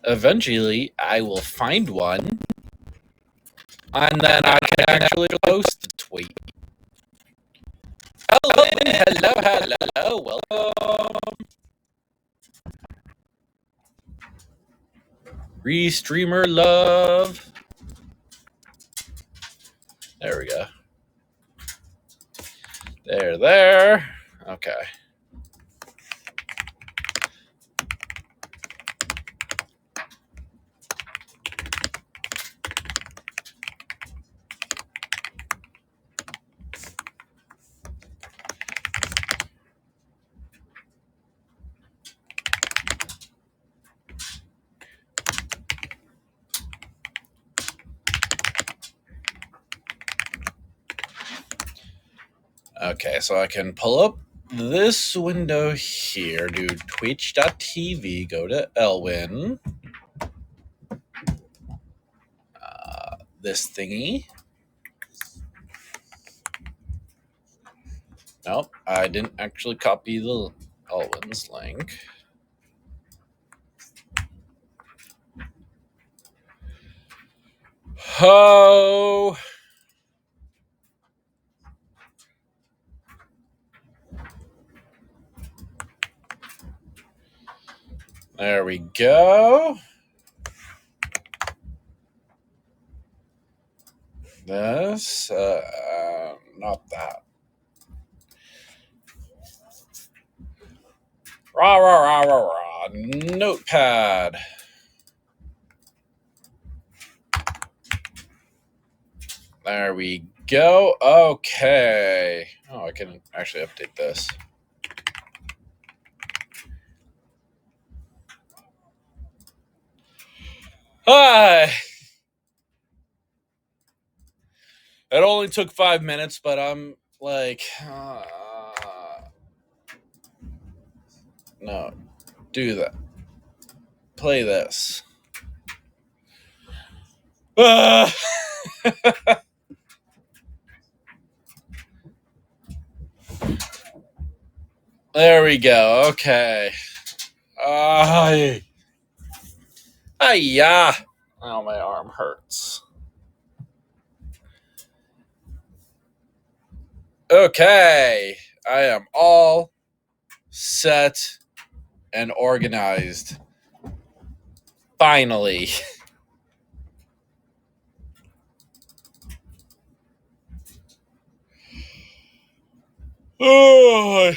eventually I will find one, and then I can actually post the tweet. Hello, welcome. Restreamer love. There we go. There. Okay. Okay, so I can pull up this window here, do twitch.tv, go to Elwin, this thingy. Nope, I didn't actually copy the Elwin's link. Oh. There we go. This, not that. Rah. Notepad. There we go. Okay. Oh, I can actually update this. Hi. It only took 5 minutes, but I'm like, no, do that. Play this. There we go. Okay. Yeah. Oh, my arm hurts. Okay. I am all set and organized. Finally. Oh.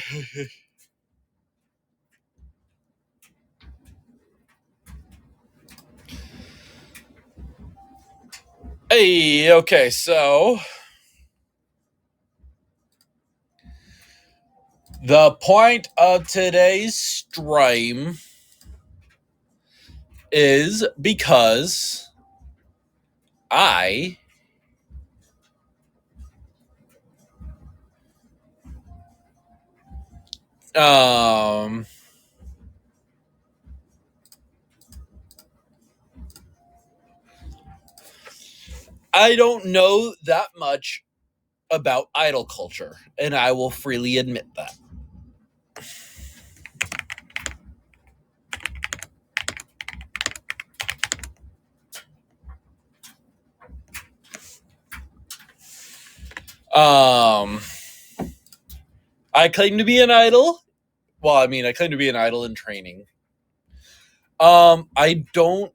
Hey, okay, so the point of today's stream is because I don't know that much about idol culture, and I will freely admit that. I claim to be an idol. Well, I mean, I claim to be an idol in training. I don't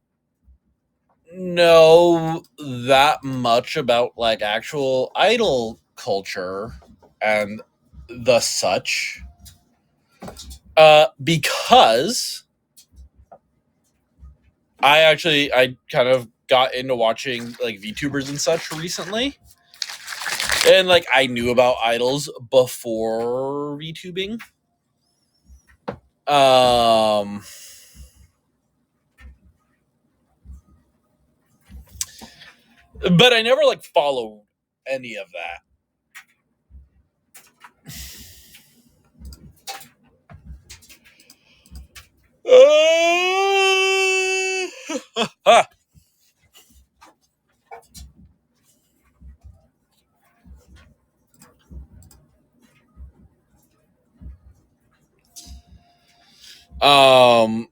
know that much about like actual idol culture and the such, because I kind of got into watching like VTubers and such recently, and like I knew about idols before VTubing. But I never like followed any of that.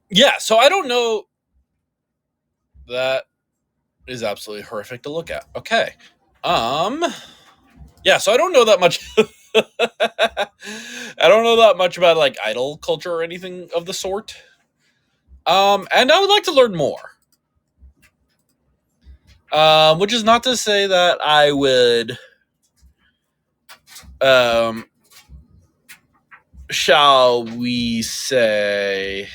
Yeah, so I don't know That is absolutely horrific to look at. Okay. Yeah, so I don't know that much. I don't know that much about like idol culture or anything of the sort. And I would like to learn more. Which is not to say that I would, um, shall we say,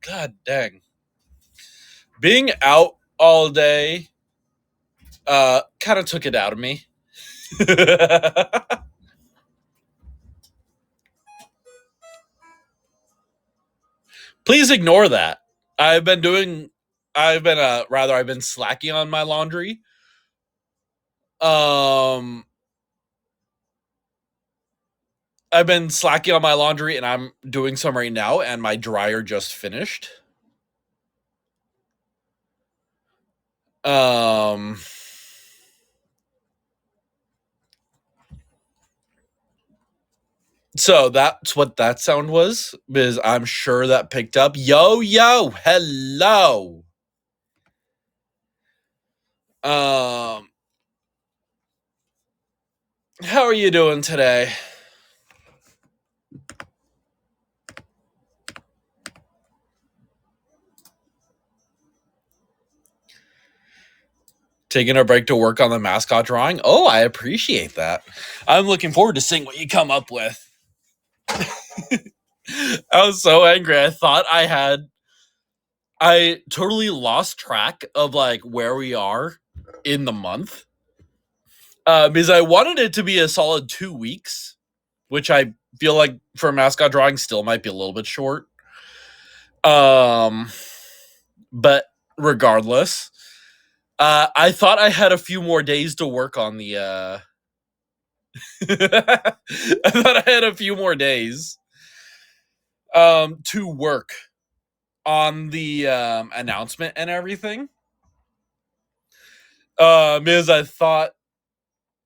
God dang, being out all day, kind of took it out of me. Please ignore that. I've been doing. I've been slacking on my laundry. Um, I've been slacking on my laundry, and I'm doing some right now, and my dryer just finished. Um, so that's what that sound was, because I'm sure that picked up. Yo, yo, hello. Um, how are you doing today? Taking a break to work on the mascot drawing. Oh, I appreciate that. I'm looking forward to seeing what you come up with. I was so angry. I totally lost track of like where we are in the month. Because I wanted it to be a solid 2 weeks, which I feel like for mascot drawing still might be a little bit short. Um, but regardless, I thought I had a few more days to work on the. I thought I had a few more days to work on the announcement and everything. Because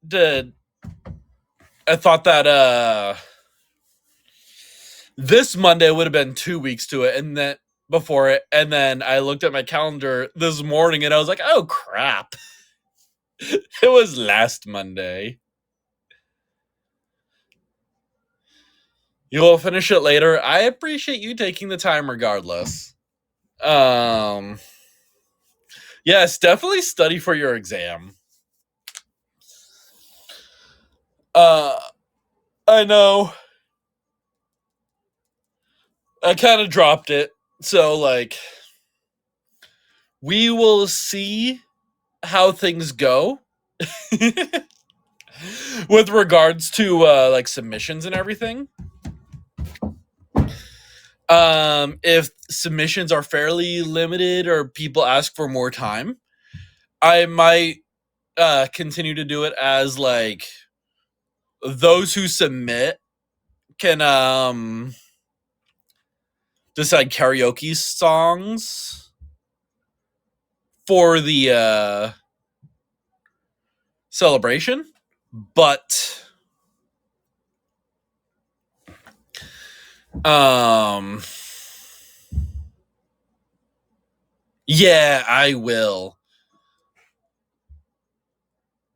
that I thought that this Monday would have been 2 weeks to it, and then before it, and then I looked at my calendar this morning and I was like, oh crap. It was last Monday. You will finish it later. I appreciate you taking the time regardless. Um yes, definitely study for your exam. Uh I know. I kind of dropped it. So like we will see how things go with regards to like submissions and everything. If submissions are fairly limited or people ask for more time, I might continue to do it as like those who submit can decide karaoke songs for the celebration. But um yeah, I will.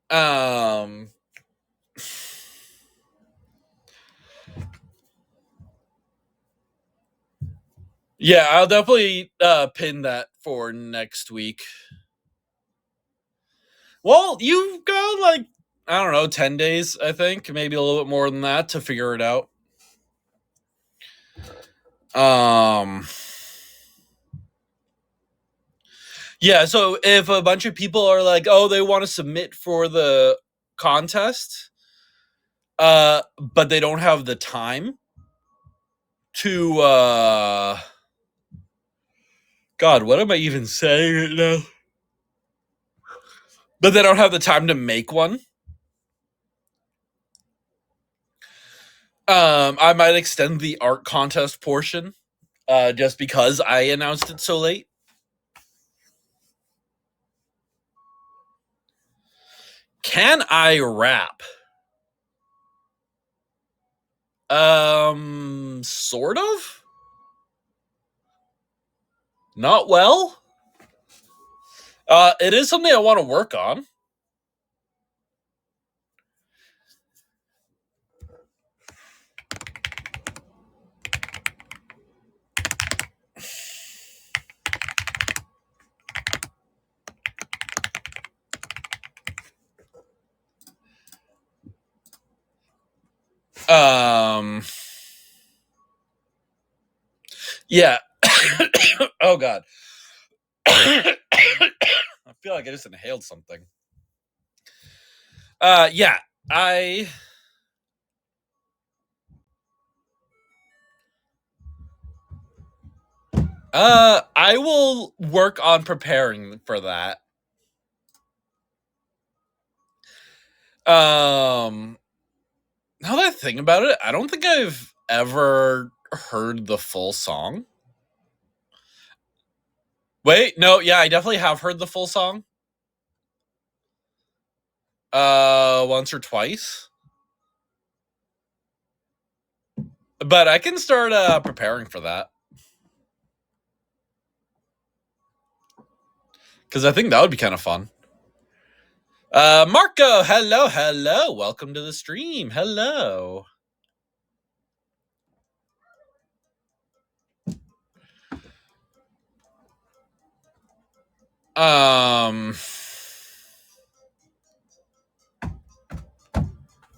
Um yeah, I'll definitely pin that for next week. Well, you've got like I don't know, 10 days, I think, maybe a little bit more than that to figure it out. Um Yeah, so if a bunch of people are like, "Oh, they want to submit for the contest, but they don't have the time to God, what am I even saying right now? But they don't have the time to make one. I might extend the art contest portion just because I announced it so late. Can I rap? Sort of. Not well. It is something I want to work on. Yeah. Oh god. I feel like I just inhaled something. Yeah, I I will work on preparing for that. Now that I think about it, I don't think I've ever heard the full song. Wait, no, yeah, I definitely have heard the full song. Once or twice. But I can start preparing for that. Because I think that would be kind of fun. Marco, hello. Welcome to the stream. Hello.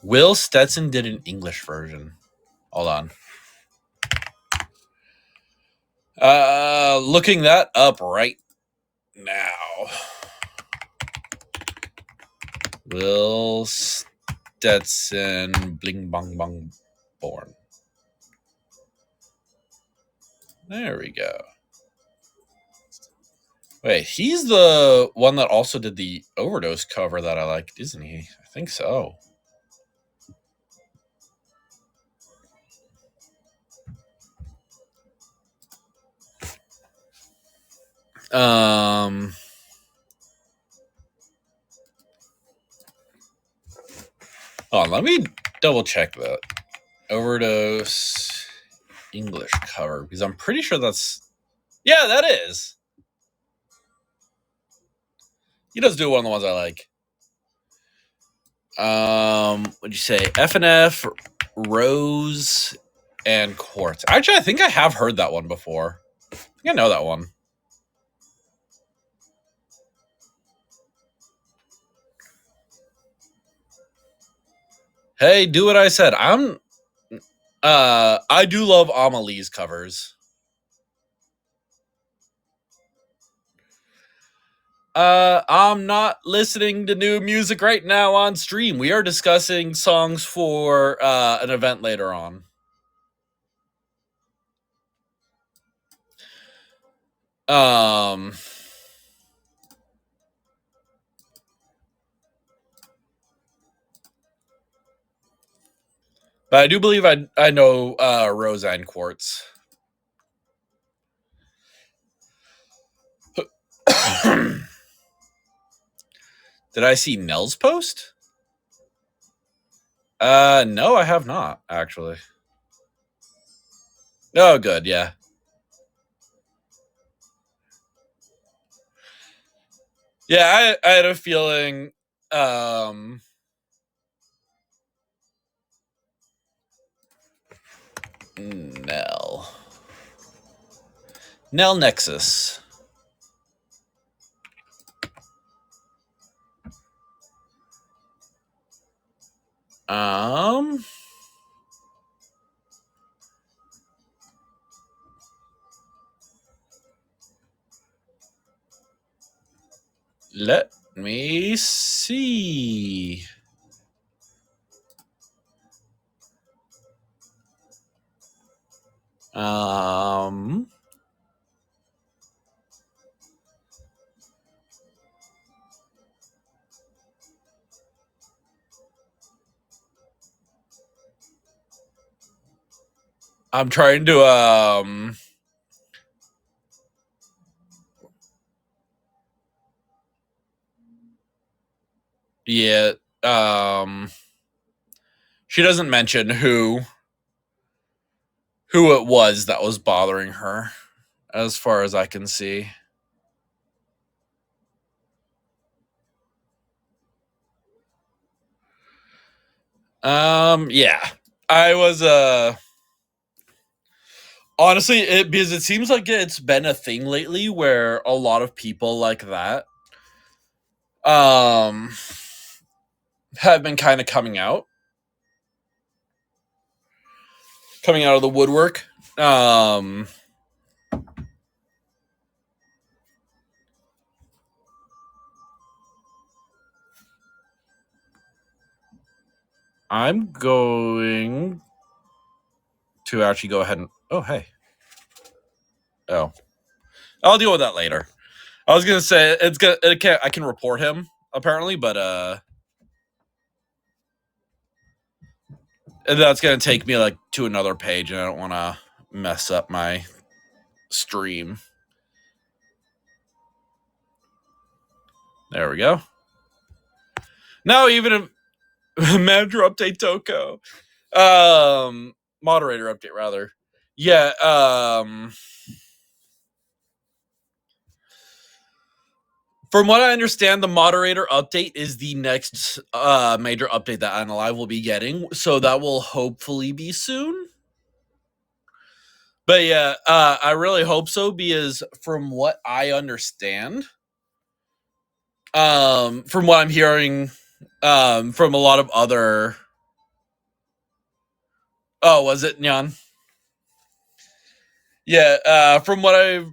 Will Stetson did an English version. Hold on. Looking that up right now. Will Stetson bling bong bong born. There we go. Wait, he's the one that also did the Overdose cover that I liked, isn't he? I think so. Hold on, let me double check that. Overdose English cover, because I'm pretty sure that's... Yeah, that is. He does do one of the ones I like. What'd you say? FNF, Rose, and Quartz. Actually, I think I have heard that one before. I think I know that one. Hey, do what I said. I do love Amelie's covers. I'm not listening to new music right now on stream. We are discussing songs for an event later on. But I do believe I know Rosa and Quartz. Did I see Nell's post? No, I have not, actually. Oh, good, yeah. Yeah, I had a feeling Nell Nexas. Let me see. I'm trying to yeah, she doesn't mention who who it was that was bothering her, as far as I can see. Yeah. I was honestly, because it seems like it's been a thing lately where a lot of people like that um have been kind of coming out of the woodwork. Um I'm going to actually go ahead and oh hey. Oh. I'll deal with that later. I was gonna say I can report him apparently, but that's gonna take me like to another page, and I don't want to mess up my stream. There we go. Now even if manager update Toko, moderator update rather. Yeah. From what I understand, the moderator update is the next major update that AniLive will be getting, so that will hopefully be soon. But yeah, I really hope so, because from what I understand, from what I'm hearing, from a lot of other. Oh, was it Nyan? Yeah, from what I've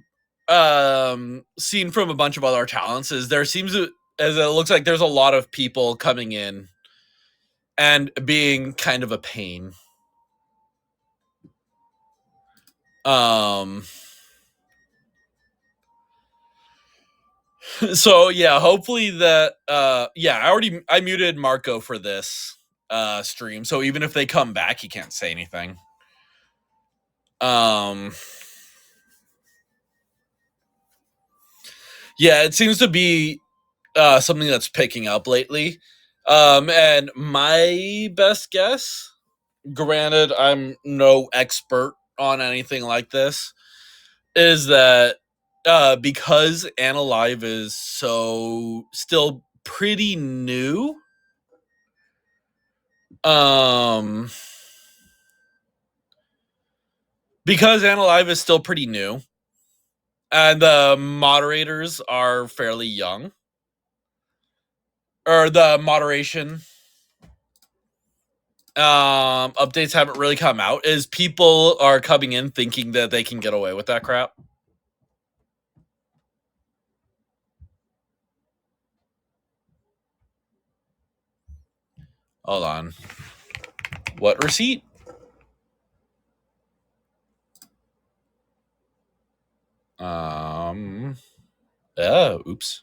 seen from a bunch of other talents, is there seems to, as it looks like there's a lot of people coming in and being kind of a pain. Um, so yeah, hopefully that yeah, I muted Marco for this stream, so even if they come back, he can't say anything. Yeah, it seems to be something that's picking up lately. And my best guess, granted, I'm no expert on anything like this, is that because AniLive is so still pretty new, because AniLive is still pretty new, and the moderators are fairly young, or the moderation updates haven't really come out, is people are coming in thinking that they can get away with that crap. Hold on. What receipt? Oops.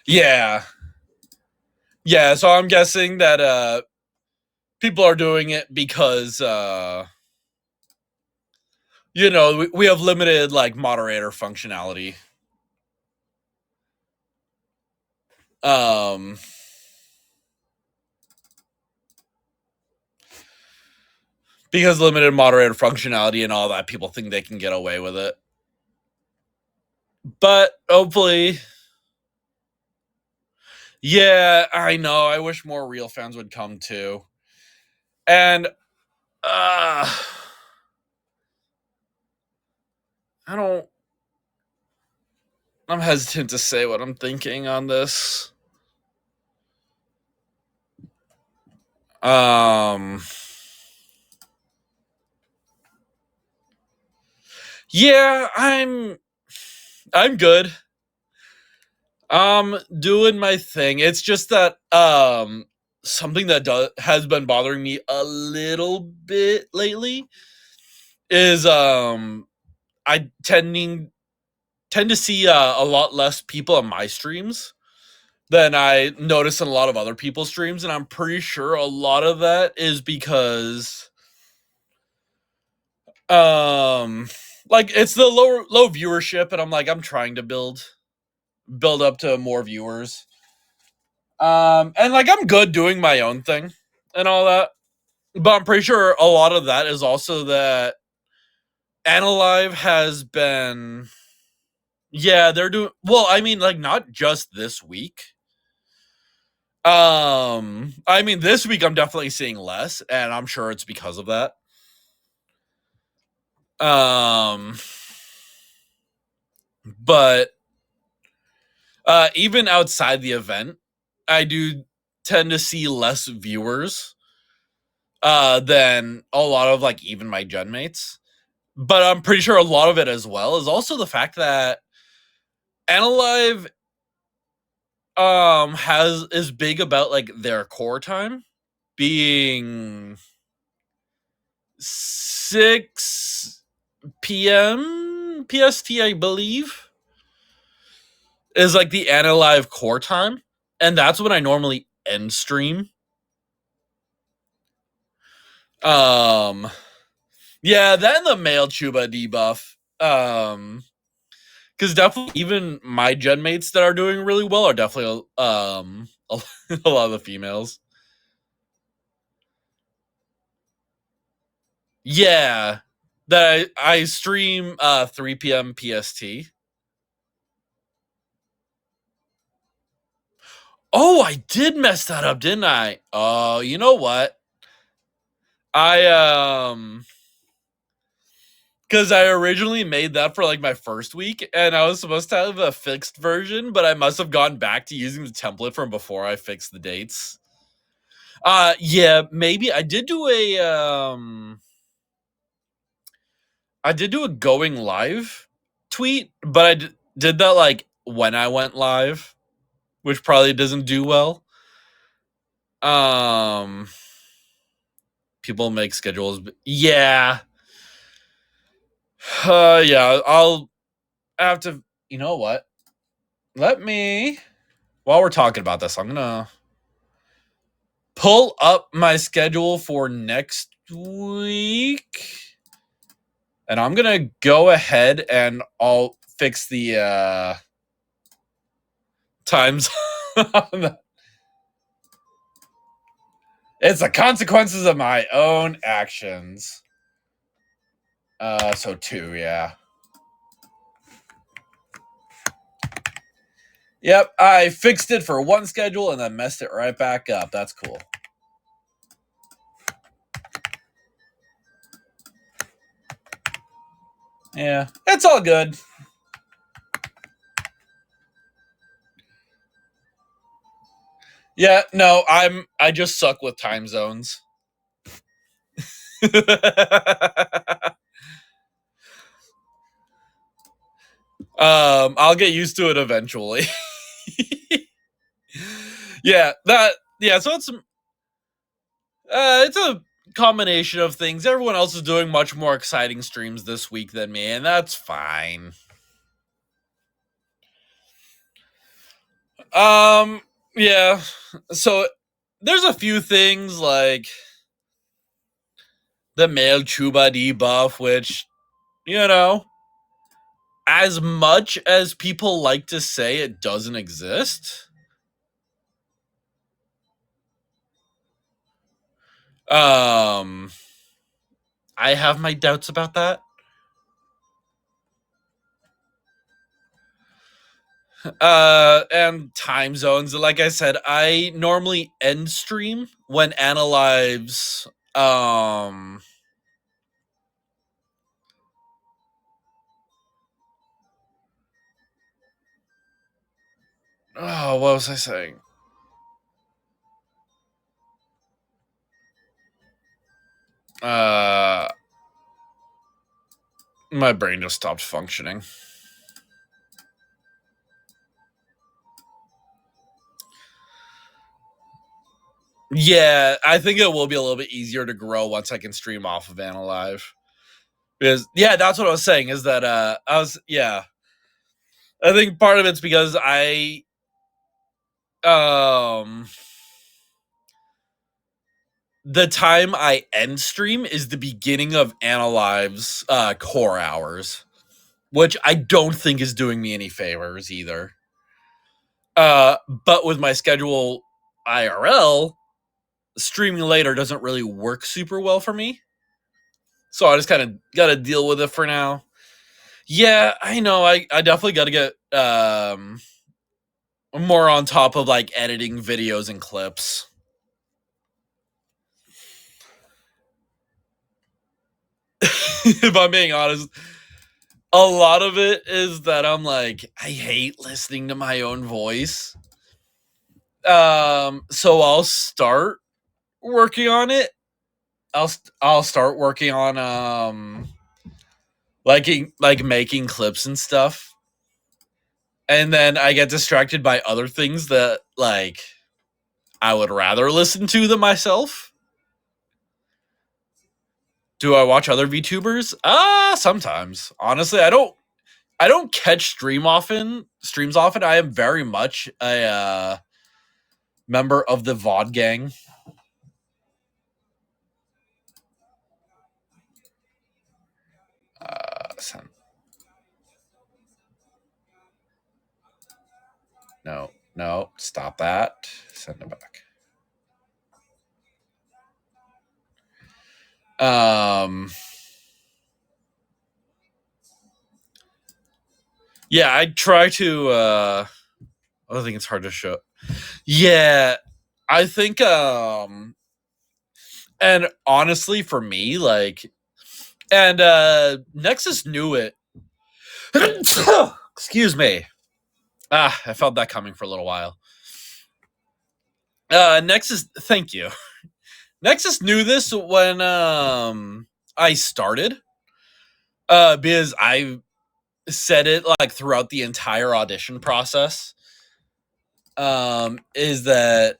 Yeah. Yeah, so I'm guessing that people are doing it because you know, we have limited like moderator functionality. Because limited moderator functionality and all that, people think they can get away with it. But hopefully, yeah, I know. I wish more real fans would come too. And I don't. I'm hesitant to say what I'm thinking on this. Yeah, I'm good. Doing my thing. It's just that something that has been bothering me a little bit lately is I tend to see a lot less people on my streams than I notice in a lot of other people's streams, and I'm pretty sure a lot of that is because like it's the low viewership, and I'm trying to build up to more viewers. And like I'm good doing my own thing and all that. But I'm pretty sure a lot of that is also that AniLive has been. Yeah, they're doing well. I mean, like not just this week. I mean, this week I'm definitely seeing less, and I'm sure it's because of that. Um, but even outside the event, I do tend to see less viewers than a lot of like even my gen mates. But I'm pretty sure a lot of it as well is also the fact that AniLive is big about like their core time being 6 p.m. PST, I believe, is like the AniLive core time, and that's when I normally end stream. Um, yeah, then the male Chuba debuff. Because definitely even my gen mates that are doing really well are definitely a lot of the females. Yeah, that I stream 3 p.m. PST. Oh, I did mess that up, didn't I? Oh, you know what? I because I originally made that for like my first week, and I was supposed to have a fixed version, but I must have gone back to using the template from before I fixed the dates. Yeah, maybe I did do a going live tweet, but did that like when I went live, which probably doesn't do well. Um, people make schedules. Yeah, yeah. I'll have to. You know what? Let me. While we're talking about this, I'm gonna pull up my schedule for next week, and I'm gonna go ahead and I'll fix the times. It's the consequences of my own actions. So 2, yeah. Yep, I fixed it for one schedule and then messed it right back up. That's cool. Yeah, it's all good. Yeah, no, I just suck with time zones. I'll get used to it eventually. Yeah, so it's a combination of things. Everyone else is doing much more exciting streams this week than me, and that's fine. Yeah. So there's a few things like the male Chuba debuff, which, you know, as much as people like to say it doesn't exist, um, I have my doubts about that. And time zones. Like I said, I normally end stream when AniLive's oh, what was I saying? Uh my brain just stopped functioning. Yeah, I think it will be a little bit easier to grow once I can stream off of AniLive. Because yeah, that's what I was saying, is that I think part of it's because um the time I end stream is the beginning of AniLive's core hours, which I don't think is doing me any favors either. But with my schedule IRL, streaming later doesn't really work super well for me. So I just kind of got to deal with it for now. Yeah, I know. I definitely got to get more on top of like editing videos and clips. If I'm being honest, a lot of it is that I'm like, I hate listening to my own voice. So I'll start working on it. I'll start working on like making clips and stuff. And then I get distracted by other things that like I would rather listen to than myself. Do I watch other VTubers? Sometimes. Honestly, I don't catch streams often. I am very much a member of the VOD gang. Send. No, stop that. Send it back. Yeah, I try to I think it's hard to show. Yeah, I think and honestly for me like and Nexus knew it. Excuse me. I felt that coming for a little while. Nexus, thank you. Nexus knew this when I started. Because I said it like throughout the entire audition process. Is that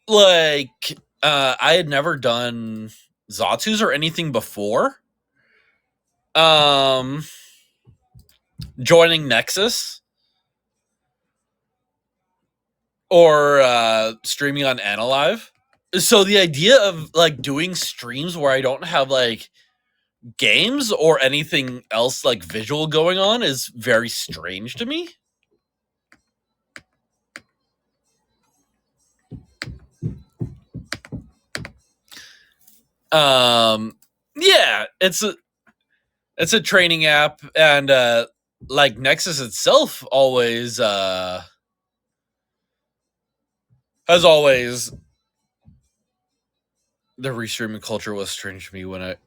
like I had never done Zatsus or anything before. Joining Nexus or streaming on AniLive. So the idea of like doing streams where I don't have like games or anything else like visual going on is very strange to me. Yeah, it's a training app, and like Nexus itself always has always the restreaming culture was strange to me when the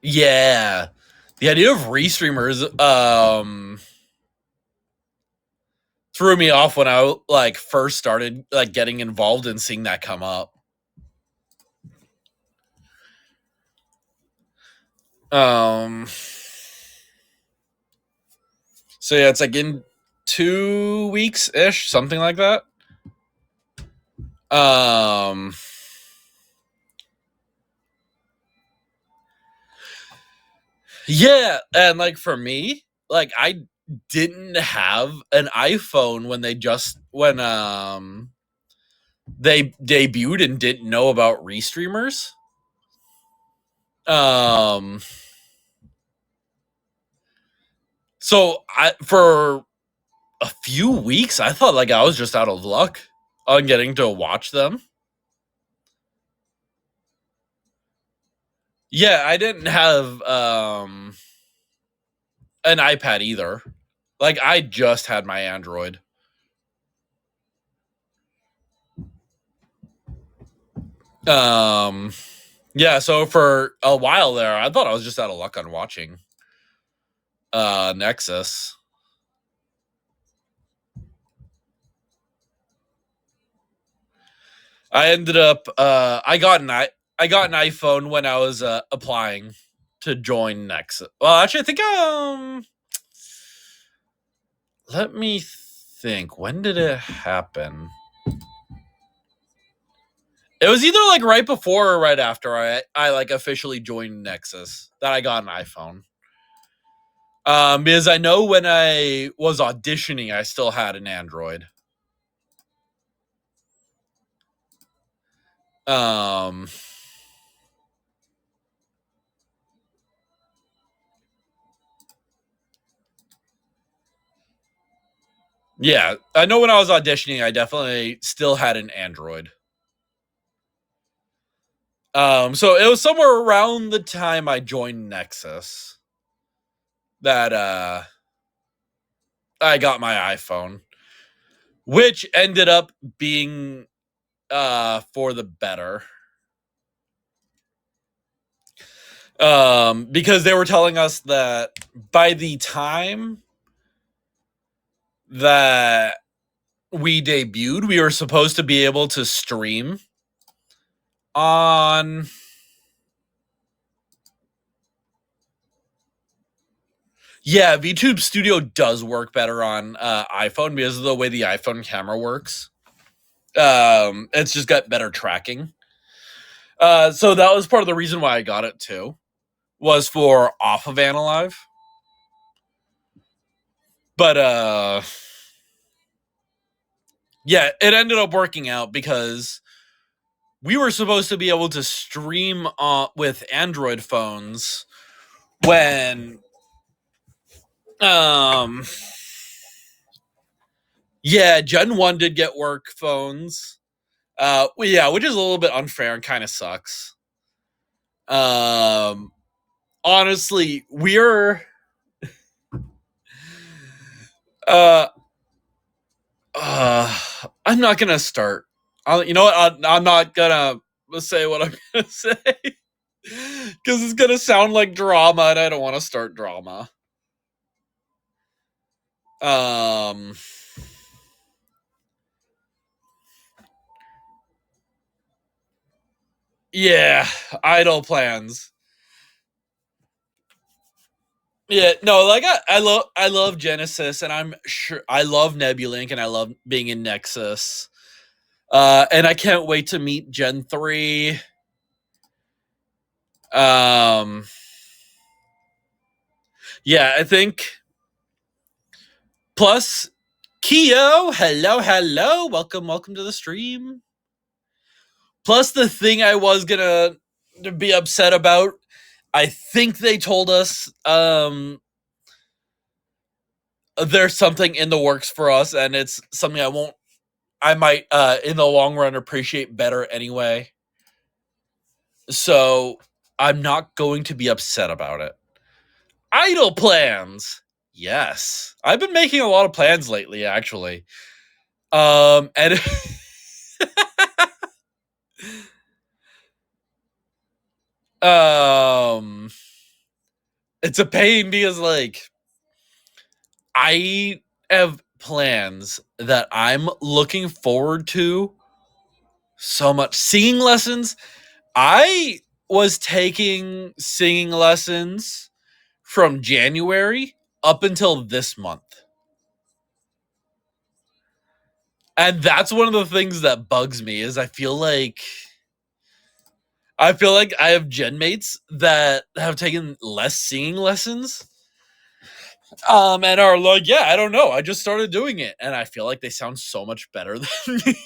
idea of restreamers threw me off when I like first started like getting involved and seeing that come up. So yeah, it's like in 2 weeks ish, something like that. Yeah, and like for me, like I didn't have an iPhone when they debuted and didn't know about restreamers. So for a few weeks I thought like I was just out of luck on getting to watch them. Yeah, I didn't have an iPad either. Like I just had my Android. Yeah, so for a while there, I thought I was just out of luck on watching Nexus. I ended up I got an iPhone when I was applying to join Nexus. Well, actually I think let me think. When did it happen? It was either like right before or right after I like officially joined Nexus that I got an iPhone. Because I know when I was auditioning, I still had an Android. Yeah, I know when I was auditioning, I definitely still had an Android. So it was somewhere around the time I joined Nexus that I got my iPhone, which ended up being for the better. Because they were telling us that by the time that we debuted, we were supposed to be able to stream on VTube Studio does work better on iPhone because of the way the iPhone camera works. It's just got better tracking. So that was part of the reason why I got it too, was for off of AniLive. But yeah, it ended up working out because we were supposed to be able to stream with Android phones when Gen 1 did get work phones. Which is a little bit unfair and kind of sucks. Honestly, we're uh I'm not gonna start. You know what? I'm not gonna say what I'm gonna say because it's gonna sound like drama, and I don't want to start drama. Um, yeah, idle plans. Yeah, no, like I love Genesis, and I'm sure I love Nebulink, and I love being in Nexus. And I can't wait to meet Gen 3. Um, yeah, I think. Plus, Keo, hello, welcome to the stream. Plus, the thing I was gonna be upset about, I think they told us there's something in the works for us, and it's something I might in the long run appreciate better anyway. So I'm not going to be upset about it. Idle plans. Yes. I've been making a lot of plans lately, actually. And it's a pain because like I have plans that I'm looking forward to so much. Singing lessons. I was taking singing lessons from January up until this month. And that's one of the things that bugs me is I feel like I have gen mates that have taken less singing lessons. And are like, yeah, I don't know. I just started doing it. And I feel like they sound so much better than me.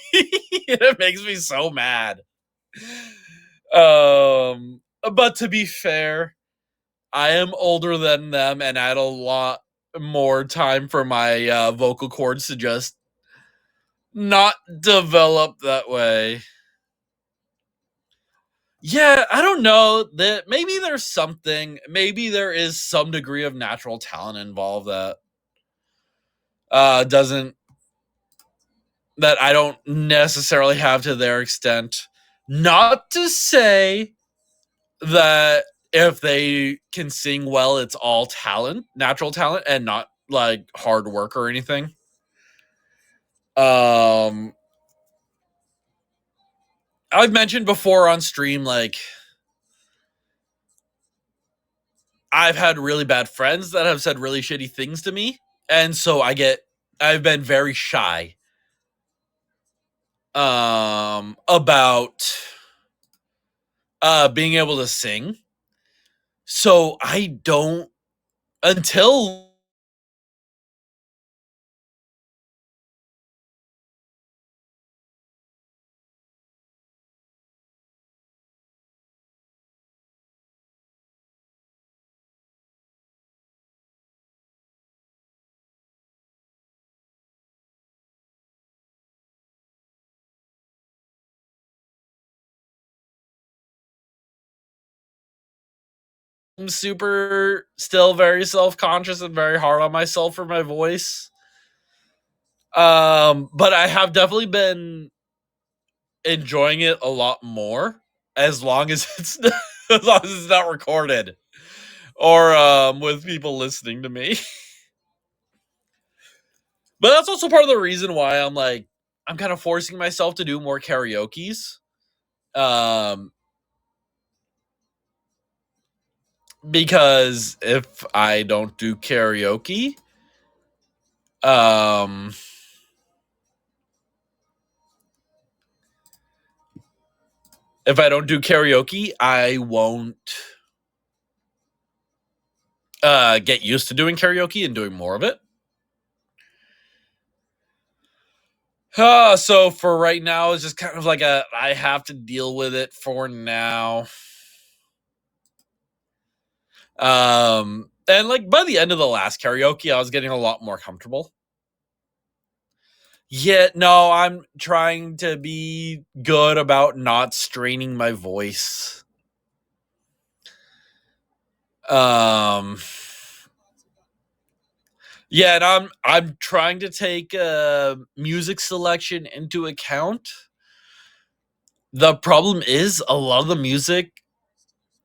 It makes me so mad. But to be fair, I am older than them and I had a lot more time for my vocal cords to just not develop that way. Yeah, I don't know that maybe there's something, maybe there is some degree of natural talent involved that doesn't that I don't necessarily have to their extent. Not to say that if they can sing well, it's all talent, natural talent, and not like hard work or anything. Um, I've mentioned before on stream, like I've had really bad friends that have said really shitty things to me, and so I've been very shy about being able to sing. So I don't until I'm super still very self-conscious and very hard on myself for my voice. But I have definitely been enjoying it a lot more as long as it's as long as it's not recorded or with people listening to me. But that's also part of the reason why I'm kind of forcing myself to do more karaoke's. Um because if I don't do karaoke, um if I don't do karaoke, I won't get used to doing karaoke and doing more of it. So for right now, it's just kind of like I have to deal with it for now. And like by the end of the last karaoke, I was getting a lot more comfortable. Yeah, no, I'm trying to be good about not straining my voice. Um, yeah, and I'm trying to take music selection into account. The problem is a lot of the music,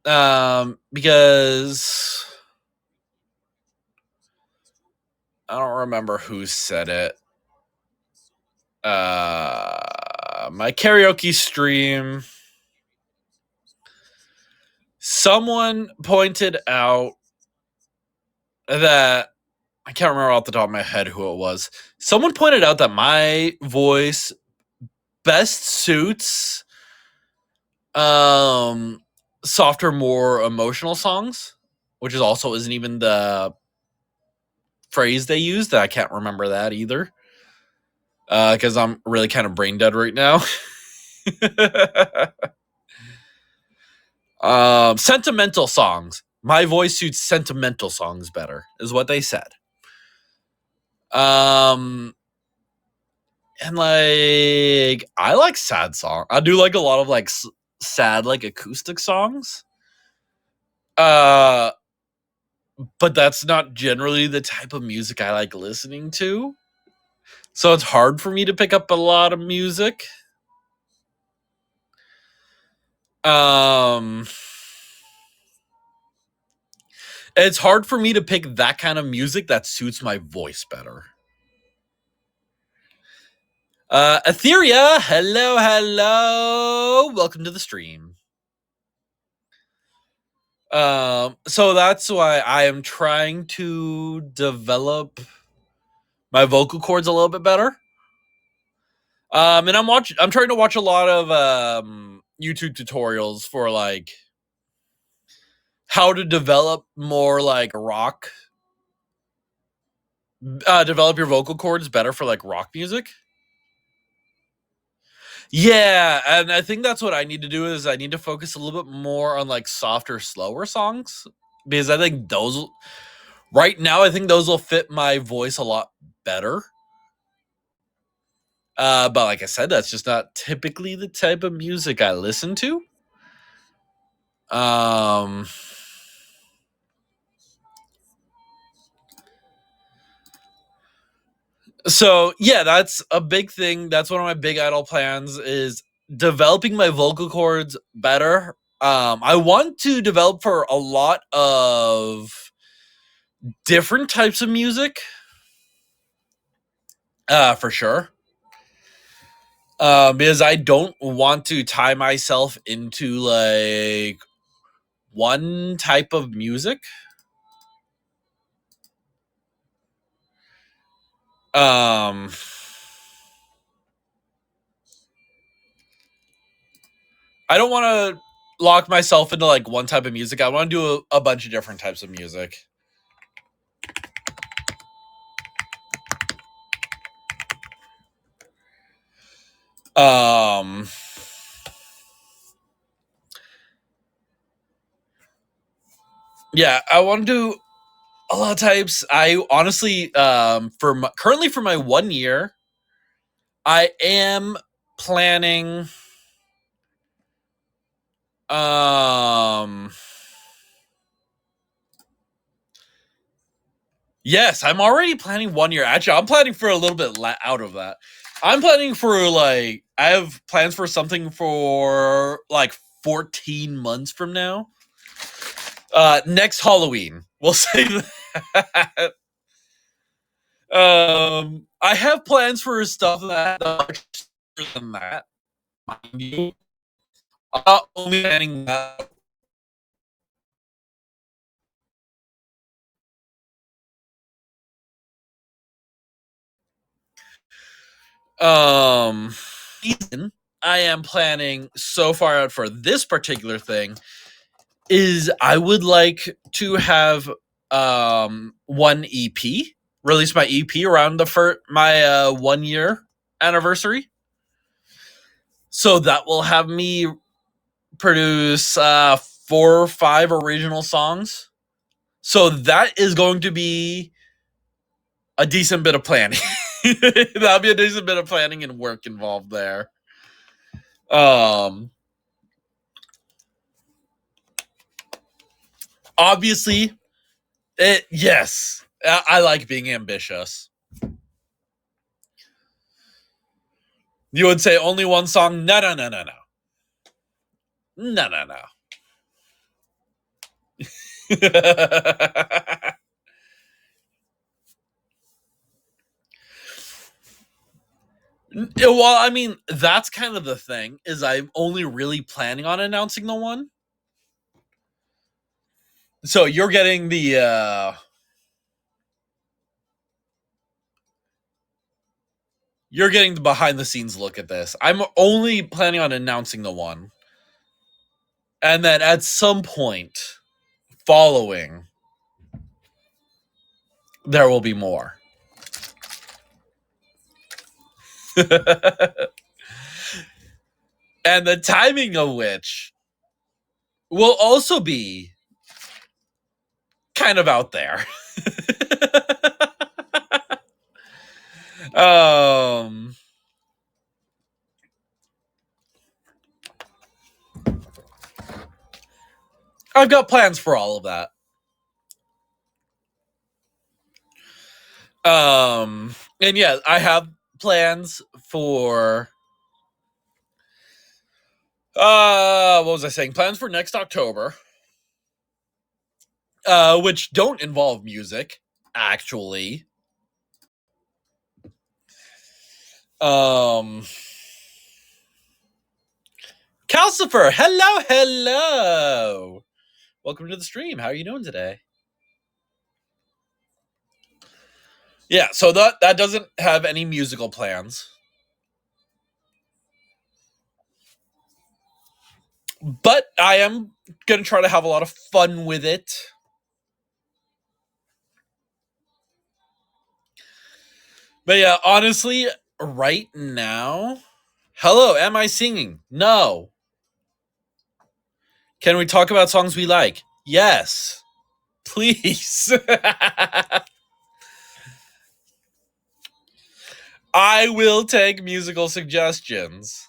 because I don't remember who said it. My karaoke stream, someone pointed out that I can't remember off the top of my head who it was. Someone pointed out that my voice best suits um softer, more emotional songs, which is also isn't even the phrase they used. I can't remember that either. Because I'm really kind of brain dead right now. Sentimental songs. My voice suits sentimental songs better, is what they said. Um, and like I like sad songs. I do like a lot of like sad like acoustic songs. Uh, but that's not generally the type of music I like listening to. So it's hard for me to pick up a lot of music. Um, it's hard for me to pick that kind of music that suits my voice better. Etheria, hello, hello. Welcome to the stream. So that's why I am trying to develop my vocal cords a little bit better. And I'm trying to watch a lot of YouTube tutorials for like how to develop more like rock, develop your vocal cords better for like rock music. Yeah, and I think that's what I need to do is I need to focus a little bit more on like softer, slower songs because I think those right now I think those will fit my voice a lot better. But like I said, that's just not typically the type of music I listen to. Um, so yeah, that's a big thing. That's one of my big idol plans is developing my vocal cords better. I want to develop for a lot of different types of music. For sure. Because I don't want to tie myself into like one type of music. Um, I don't want to lock myself into like one type of music. I want to do a bunch of different types of music. Um, yeah, I want to do a lot of types. I honestly, currently for my 1 year, I am planning. Um, Yes, I'm already planning 1 year. Actually, I'm planning for a little bit out of that. I'm planning for like I have plans for something for like 14 months from now. Next Halloween, we'll say that. I have plans for stuff that much than that. Mind you, I'm not only planning that. Reason I am planning so far out for this particular thing is I would like to have one EP, release my EP around my 1 year anniversary. So that will have me produce 4 or 5 original songs. So that is going to be a decent bit of planning. That'll be a decent bit of planning and work involved there. Obviously, yes, I like being ambitious. You would say only one song? No, no, no, no, no. No, no, no. Well, I mean, that's kind of the thing, is I'm only really planning on announcing the one. So you're getting the behind the scenes look at this. I'm only planning on announcing the one. And then at some point following, there will be more. And the timing of which will also be kind of out there. I've got plans for all of that. And yeah, I have plans for what was I saying? Plans for next October. Which don't involve music, actually. Calcifer, hello, hello. Welcome to the stream. How are you doing today? Yeah, so that doesn't have any musical plans. But I am going to try to have a lot of fun with it. But yeah, honestly, right now, hello, am I singing? No. Can we talk about songs we like? Yes. Please. I will take musical suggestions.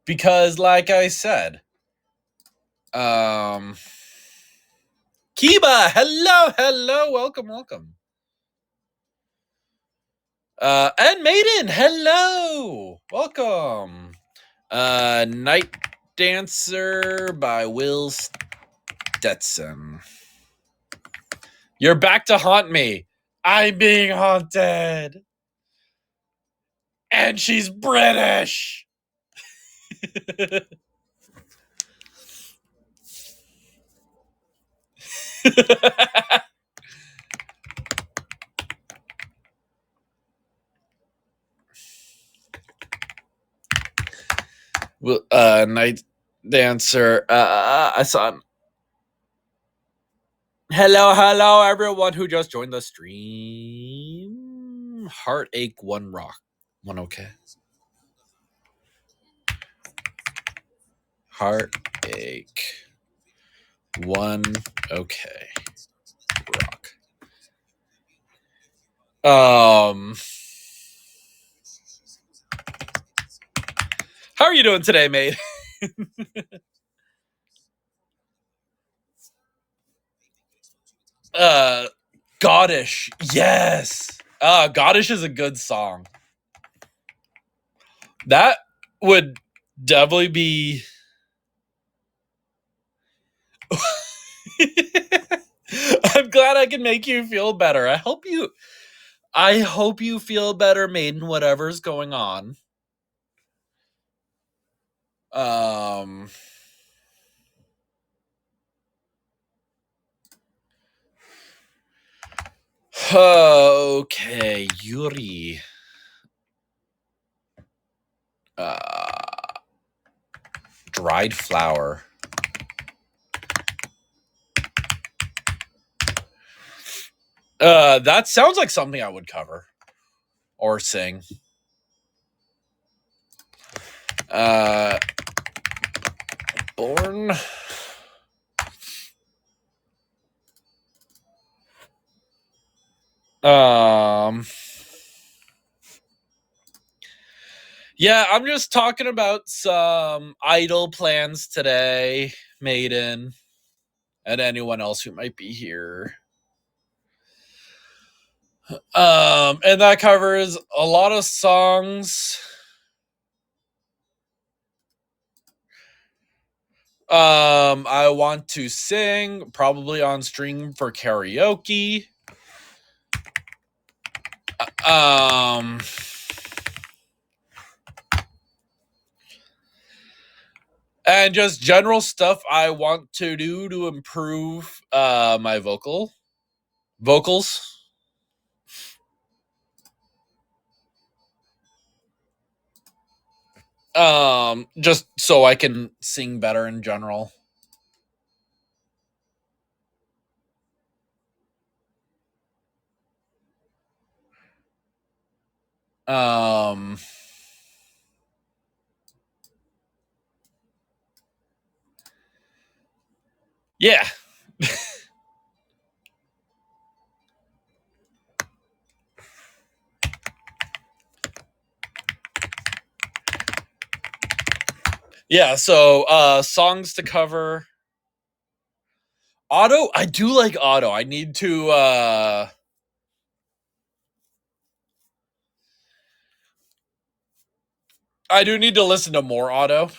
Because like I said, Kiba, hello, hello, welcome. And Maiden, hello, welcome. Night Dancer by Will Stetson. You're back to haunt me. I'm being haunted. And she's British. Night Dancer. I saw. Hello, everyone who just joined the stream. Heartache, one rock, one okay. Heartache, one okay. Rock. How are you doing today, mate? Goddish. Yes. Goddish is a good song. That would definitely be. I'm glad I can make you feel better. I hope you feel better, Maiden, whatever's going on. Okay, Yuri. Dried flower. That sounds like something I would cover or sing. Born. Yeah, I'm just talking about some idle plans today, Maiden, and anyone else who might be here. And that covers a lot of songs. I want to sing, probably on stream for karaoke. And just general stuff I want to do to improve my vocals. Just so I can sing better in general. Yeah. Yeah, so songs to cover. Auto, I do like Auto. I need to I do need to listen to more Auto.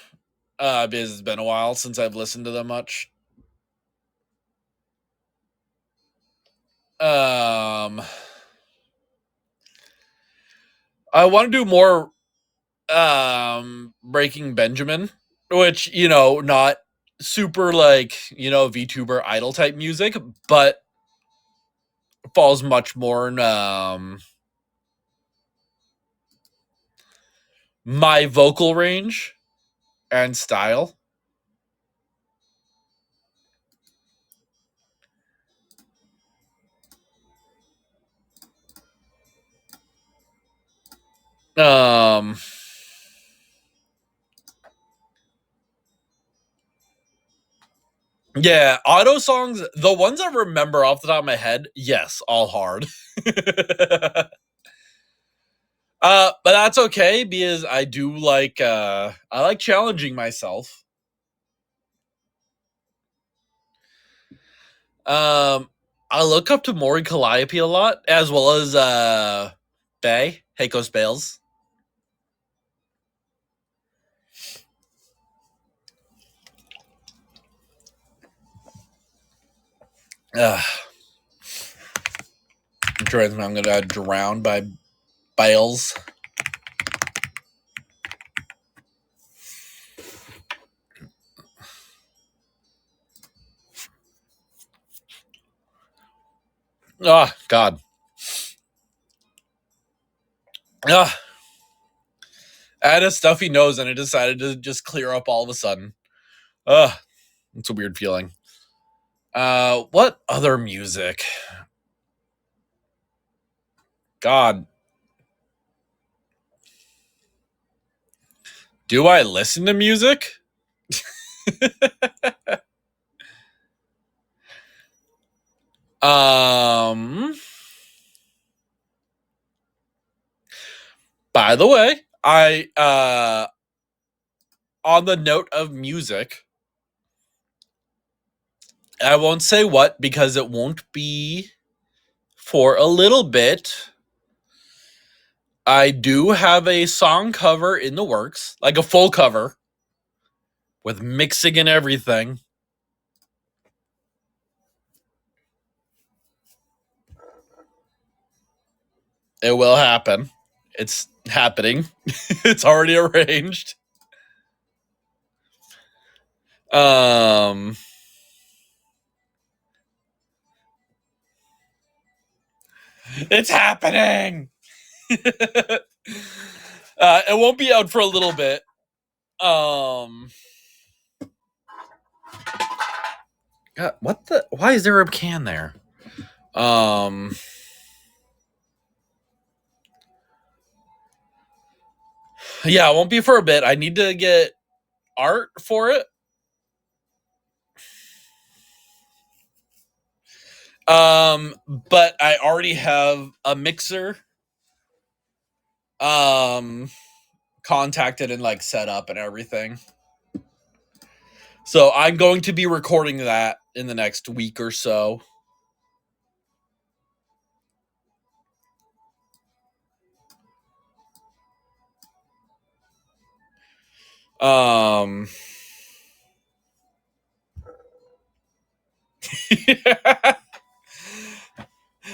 Because it's been a while since I've listened to them much. I want to do more Breaking Benjamin, which, not super like, VTuber idol type music, but falls much more in my vocal range and style. Yeah, Auto songs, the ones I remember off the top of my head, yes, all hard. But that's okay because I do like I like challenging myself. I look up to Maury Calliope a lot, as well as Bay, Heikos Bales. I'm gonna drown by Bales. Oh God. I had a stuffy nose and it decided to just clear up all of a sudden. It's a weird feeling. What other music? God. Do I listen to music? By the way, I on the note of music, I won't say what because it won't be for a little bit. I do have a song cover in the works, like a full cover with mixing and everything. It will happen. It's happening. It's already arranged. It's happening. It won't be out for a little bit. God, what the? Why is there a can there? Yeah, it won't be for a bit. I need to get art for it. But I already have a mixer contacted and like set up and everything. So I'm going to be recording that in the next week or so.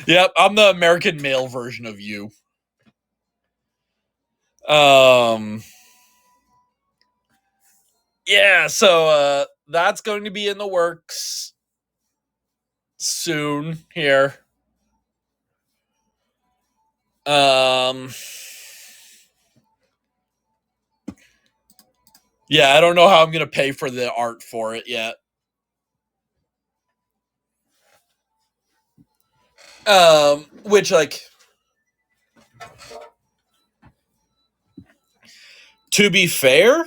Yep, I'm the American male version of you. Yeah, so that's going to be in the works soon here. Yeah, I don't know how I'm gonna pay for the art for it yet. Which like to be fair,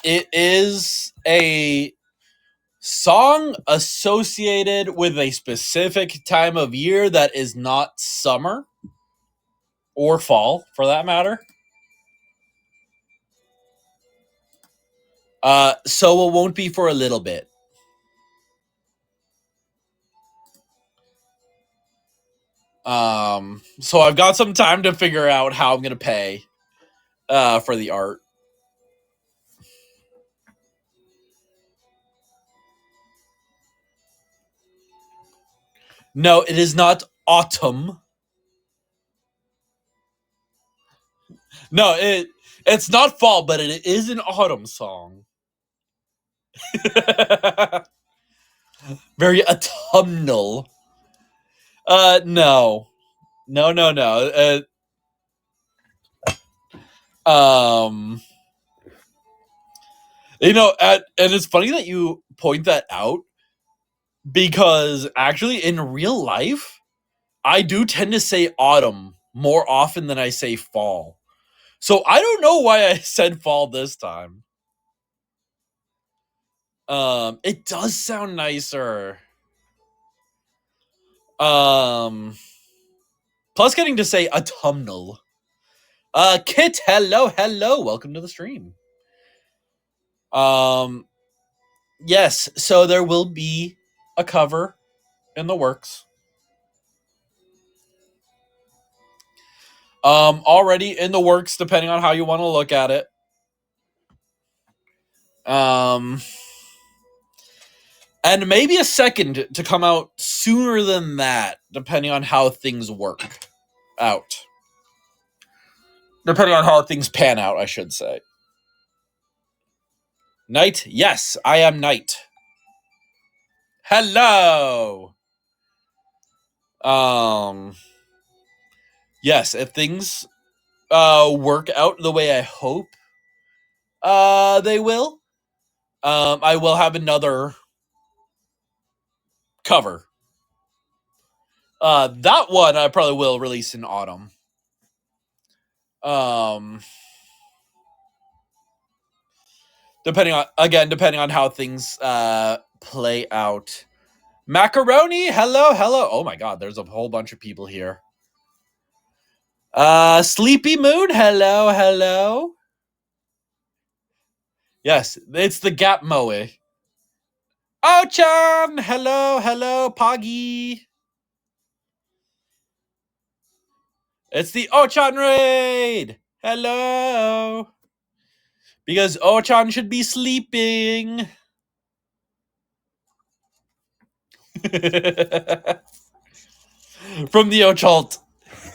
it is a song associated with a specific time of year that is not summer or fall, for that matter. So it won't be for a little bit. So I've got some time to figure out how I'm gonna pay for the art. No, it is not autumn. No, it's not fall, but it is an autumn song. Very autumnal. No. No, no, no. Um, and it's funny that you point that out because actually in real life, I do tend to say autumn more often than I say fall. So I don't know why I said fall this time. It does sound nicer. Um, Plus getting to say autumnal. Kit, hello, welcome to the stream. Yes, so there will be a cover in the works. Already in the works, depending on how you want to look at it. And maybe a second to come out sooner than that, depending on how things work out. Depending on how things pan out, I should say. Knight? Yes, I am Knight. Hello! Yes, if things work out the way I hope they will, I will have another cover. That one I probably will release in autumn. Depending on how things play out. Macaroni, hello. Oh my god, there's a whole bunch of people here. Sleepy Moon, hello. Yes, it's the Gap Moe. Oh-chan! Hello, Poggy. It's the Oh-chan raid! Hello! Because Oh-chan should be sleeping. From the Ochalt.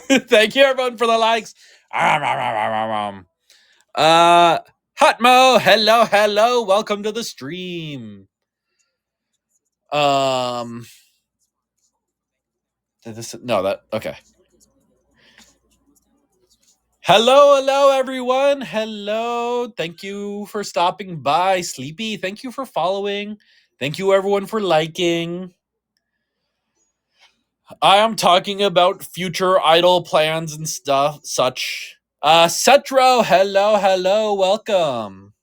Thank you, everyone, for the likes. Hotmo, hello, welcome to the stream. Okay. Hello, everyone. Hello. Thank you for stopping by. Sleepy, thank you for following. Thank you, everyone, for liking. I am talking about future idol plans and such. Cetro, hello, welcome.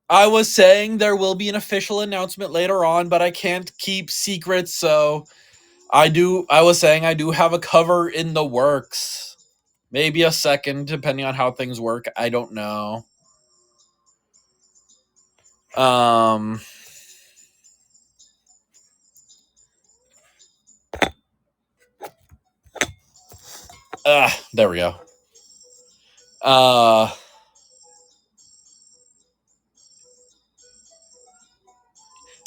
I was saying there will be an official announcement later on, but I can't keep secrets, so I was saying I do have a cover in the works. Maybe a second, depending on how things work. I don't know. There we go.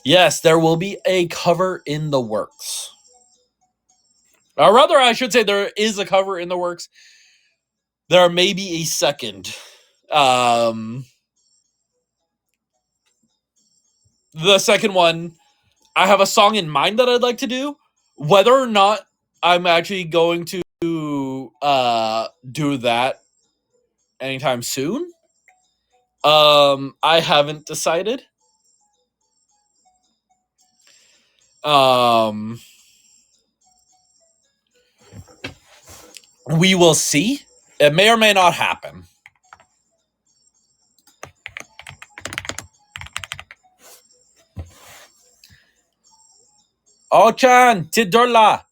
Yes, there will be a cover in the works. Or rather, I should say there is a cover in the works. There may be a second. The second one, I have a song in mind that I'd like to do. Whether or not I'm actually going to do that anytime soon, I haven't decided. We will see. It may or may not happen. Oh-chan, Tidorla.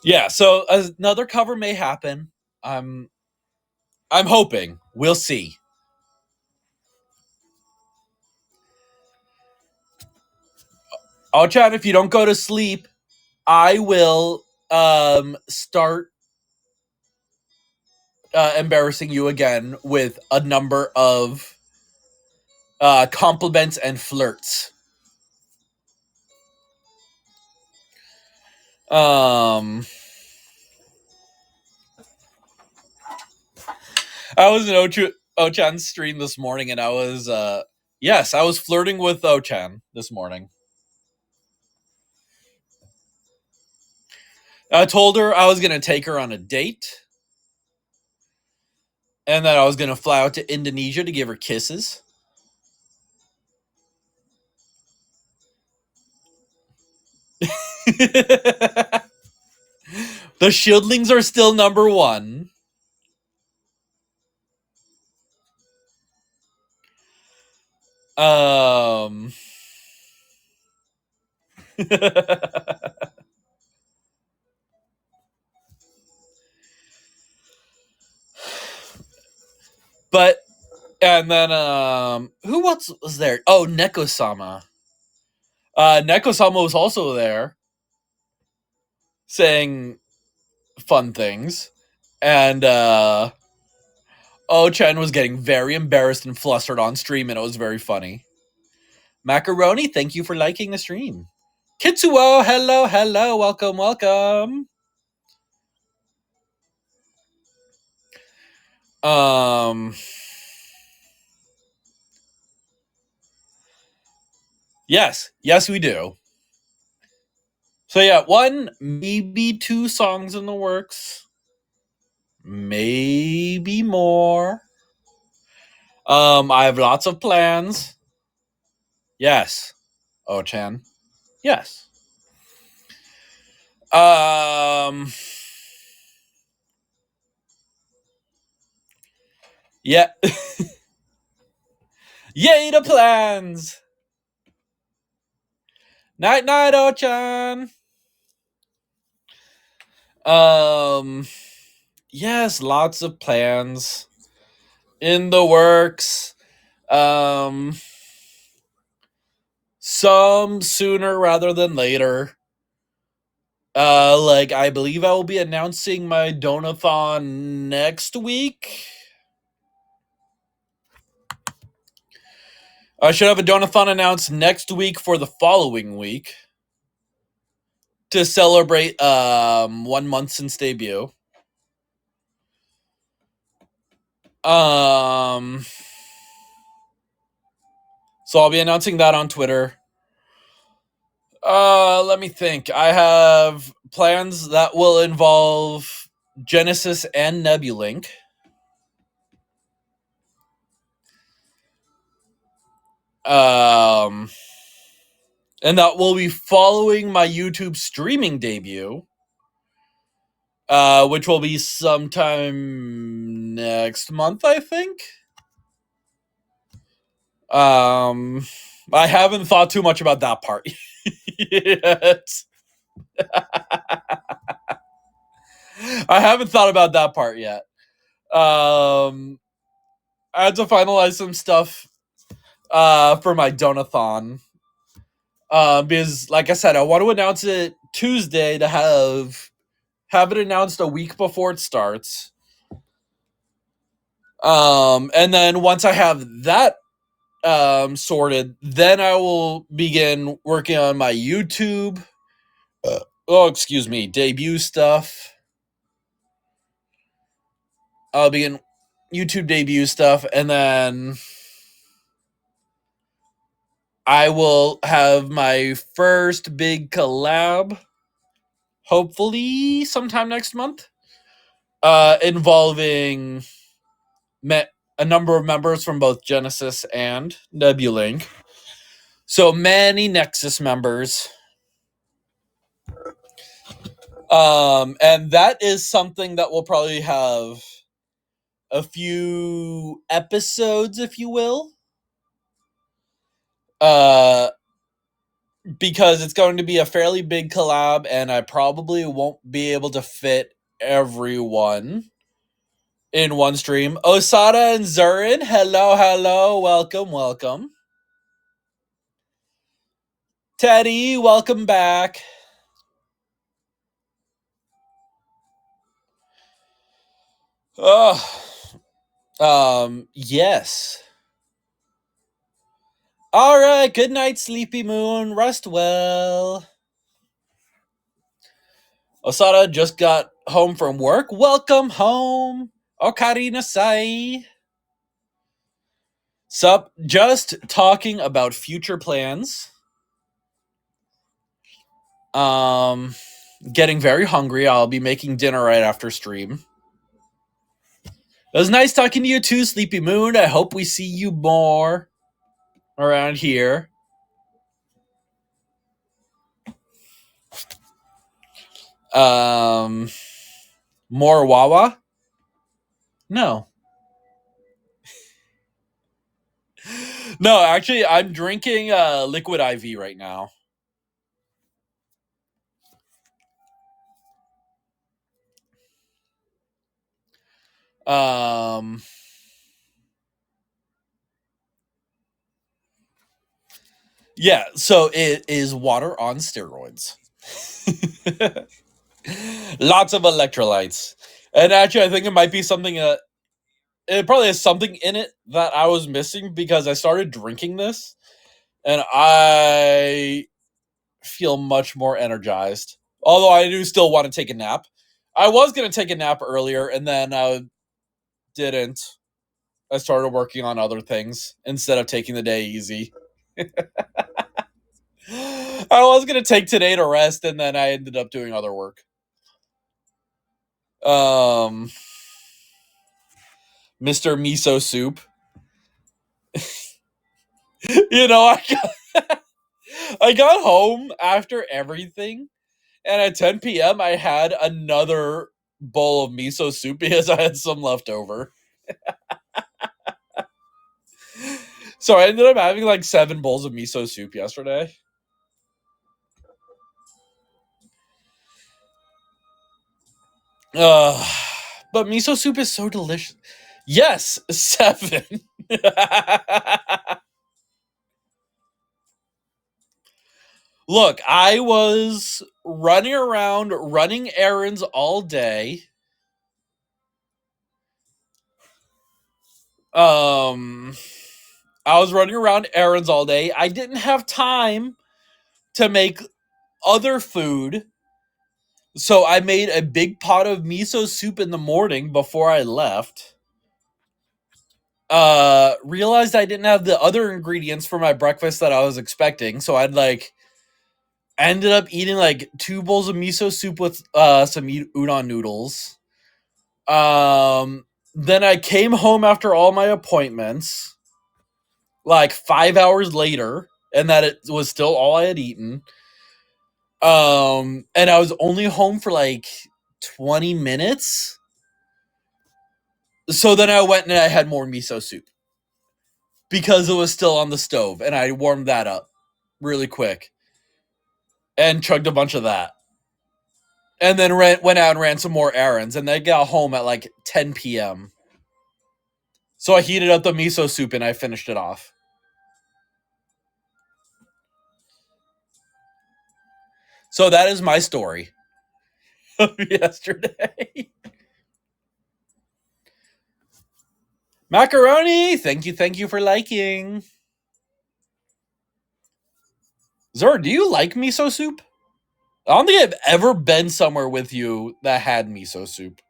Yeah, so another cover may happen. I'm hoping. We'll see. Oh-chan, if you don't go to sleep, I will start embarrassing you again with a number of compliments and flirts. I was in O-chan's stream this morning, and I was I was flirting with O-chan this morning. I told her I was gonna take her on a date, and that I was gonna fly out to Indonesia to give her kisses. The Shieldlings are still number one. But and then who else was there? Oh, Neko-sama. Neko-sama was also there saying fun things. And Oh-chan was getting very embarrassed and flustered on stream, and it was very funny. Macaroni, thank you for liking the stream. Kitsuo, hello, welcome. Yes, we do. So yeah, one, maybe two songs in the works. Maybe more. I have lots of plans. Yes. Oh-chan. Yes. Yeah. Yay to plans! Night night, Ochan! Yes, lots of plans in the works. Some sooner rather than later. Like I believe I will be announcing my donathon next week. I should have a donathon announced next week for the following week to celebrate 1 month since debut. So I'll be announcing that on Twitter. Let me think. I have plans that will involve Genesis and Nebulink. And that will be following my YouTube streaming debut, which will be sometime next month, I think. I haven't thought too much about that part yet. I haven't thought about that part yet. I had to finalize some stuff for my donathon. Because, like I said, I want to announce it Tuesday to have it announced a week before it starts. And then once I have that sorted, then I will begin working on my YouTube. Debut stuff. I'll begin YouTube debut stuff, and then I will have my first big collab, hopefully sometime next month, involving a number of members from both Genesis and Nebulink. So many Nexas members. And that is something that will probably have a few episodes, if you will. Because it's going to be a fairly big collab, and I probably won't be able to fit everyone in one stream. Osada and Zurin, hello, welcome. Teddy, welcome back. Yes. All right, good night, Sleepy Moon. Rest well. Osada just got home from work. Welcome home. Okarina Sai. Sup, just talking about future plans. Getting very hungry. I'll be making dinner right after stream. It was nice talking to you too, Sleepy Moon. I hope we see you more around here. More Wawa? No. No, actually, I'm drinking liquid IV right now. Yeah, so it is water on steroids. Lots of electrolytes. And actually, I think it might be something it probably has something in it that I was missing, because I started drinking this and I feel much more energized. Although I do still want to take a nap. I was going to take a nap earlier, and then I didn't. I started working on other things instead of taking the day easy. I was going to take today to rest, and then I ended up doing other work. Mr. Miso Soup. I got home after everything, and at 10 p.m. I had another bowl of miso soup because I had some left over. So I ended up having like 7 bowls of miso soup yesterday. But miso soup is so delicious. Yes, 7. Look, I was running around, running errands all day. I was running around errands all day. I didn't have time to make other food. So I made a big pot of miso soup in the morning before I left. Realized I didn't have the other ingredients for my breakfast that I was expecting, so I'd like ended up eating like 2 bowls of miso soup with some udon noodles. Then I came home after all my appointments, like 5 hours later, and that it was still all I had eaten. And I was only home for like 20 minutes. So then I went and I had more miso soup because it was still on the stove, and I warmed that up really quick and chugged a bunch of that. And then went out and ran some more errands, and then got home at like 10 p.m. So I heated up the miso soup and I finished it off. So that is my story of yesterday. Macaroni, thank you for liking. Zor, do you like miso soup? I don't think I've ever been somewhere with you that had miso soup.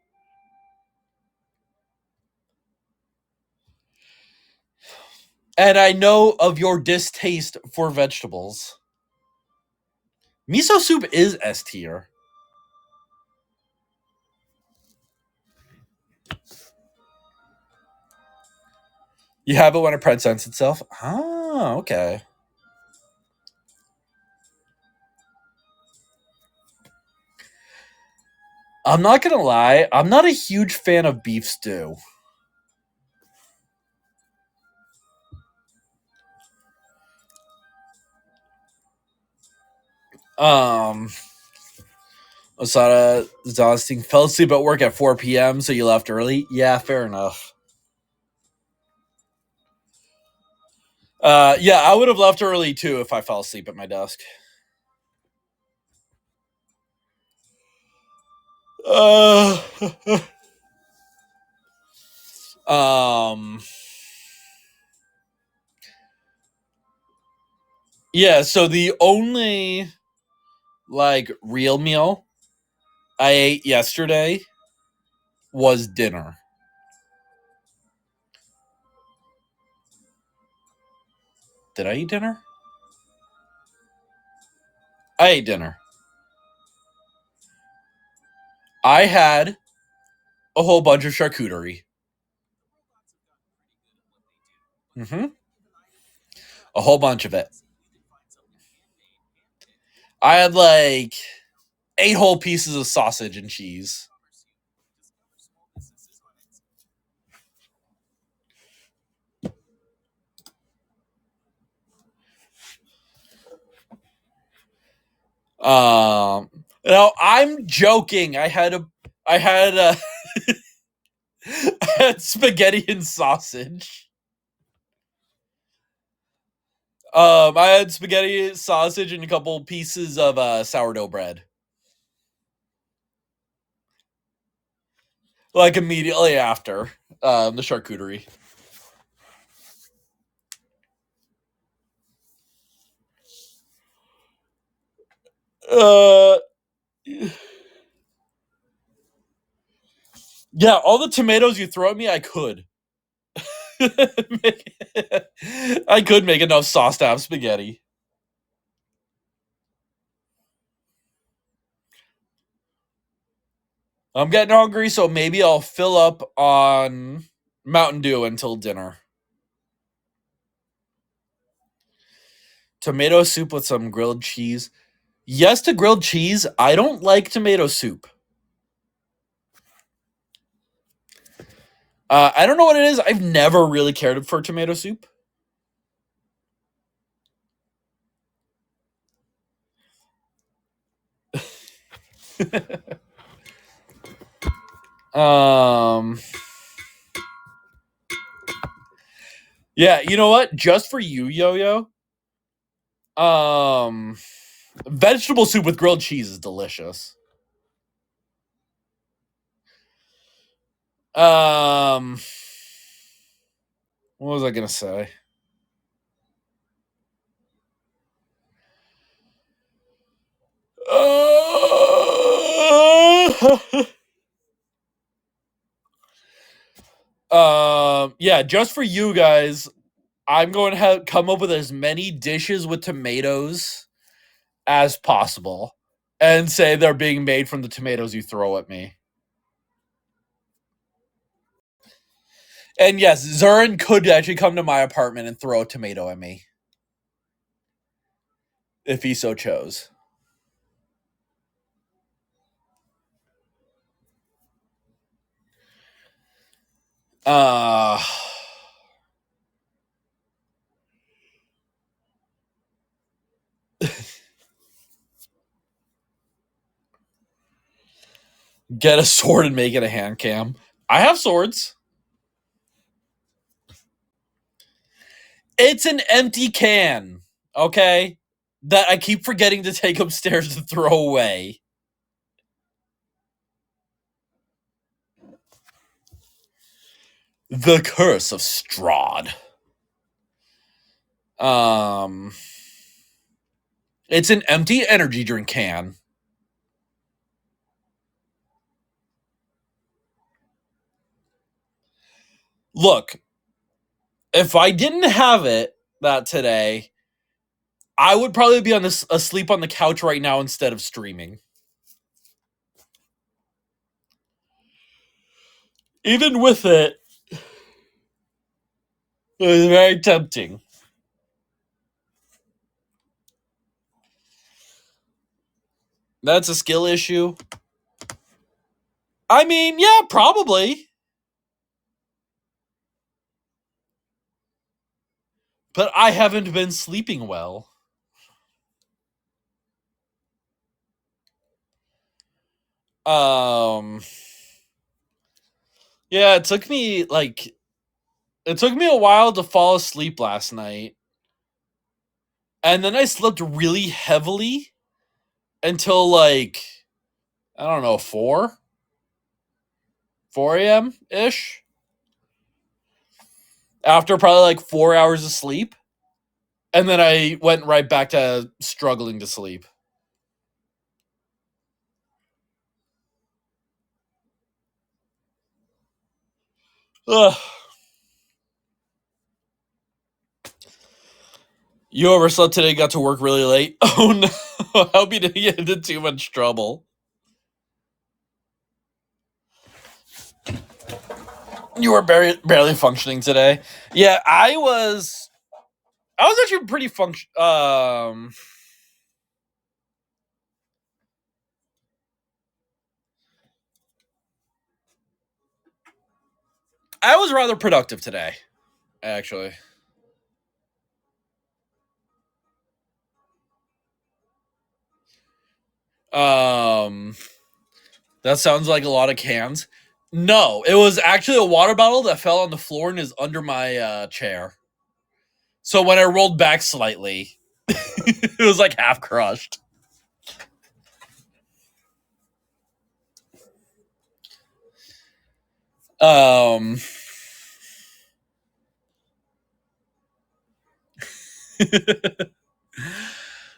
And I know of your distaste for vegetables. Miso soup is S tier. You have it when it presents itself? Ah, okay. I'm not gonna lie, I'm not a huge fan of beef stew. Osada Zosting fell asleep at work at 4 p.m., so you left early? Yeah, fair enough. Yeah, I would have left early too if I fell asleep at my desk. Uh, um, yeah, so the only like real meal I ate yesterday was dinner. Did I eat dinner? I ate dinner. I had a whole bunch of charcuterie. Mm-hmm. A whole bunch of it. I had like 8 whole pieces of sausage and cheese. No, I'm joking. I had I had spaghetti and sausage. I had spaghetti, sausage, and a couple pieces of sourdough bread. Like immediately after the charcuterie. Uh, yeah, all the tomatoes you throw at me, I could. I could make enough sauce to have spaghetti. I'm getting hungry, so maybe I'll fill up on Mountain Dew until dinner. Tomato soup with some grilled cheese. Yes to grilled cheese. I don't like tomato soup. I don't know what it is. I've never really cared for tomato soup. Yeah, you know what? Just for you, Yo-Yo. Vegetable soup with grilled cheese is delicious. What was I gonna say? Yeah, just for you guys, I'm going to come up with as many dishes with tomatoes as possible and say they're being made from the tomatoes you throw at me. And yes, Zurin could actually come to my apartment and throw a tomato at me if he so chose. Uh Get a sword and make it a hand cam. I have swords. It's an empty can, okay? That I keep forgetting to take upstairs to throw away. The Curse of Strahd. It's an empty energy drink can. Look, if I didn't have it that today, I would probably be on this asleep on the couch right now instead of streaming. Even with it, it was very tempting. That's a skill issue. I mean, yeah, probably. But I haven't been sleeping well. Yeah, it took me a while to fall asleep last night. And then I slept really heavily until like I don't know, 4 a.m. ish. After probably like 4 hours of sleep. And then I went right back to struggling to sleep. Ugh. You overslept today, got to work really late. Oh no. I hope you didn't get into too much trouble. You were barely functioning today. Yeah, I was actually pretty I was rather productive today, actually. Um that sounds like a lot of cans. No, it was actually a water bottle that fell on the floor and is under my chair. So when I rolled back slightly, it was like half crushed. Um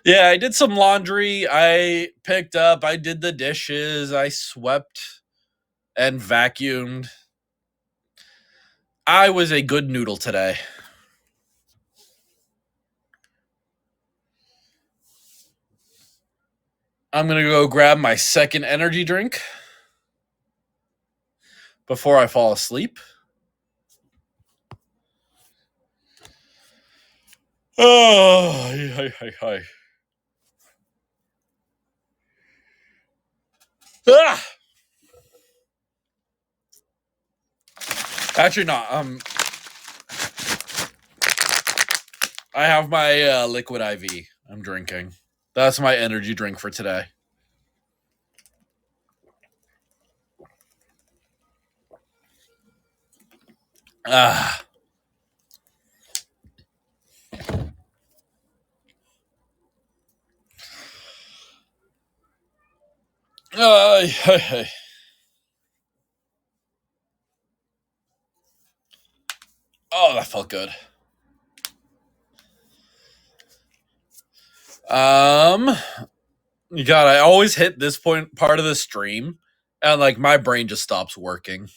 Yeah, I did some laundry. I picked up, I did the dishes, I swept and vacuumed. I was a good noodle today. I'm going to go grab my second energy drink before I fall asleep. Oh, hi. Ah! Actually, not. I have my liquid IV. I'm drinking. That's my energy drink for today. Ah. Hey. Oh, that felt good. God, I always hit this part of the stream, and like my brain just stops working.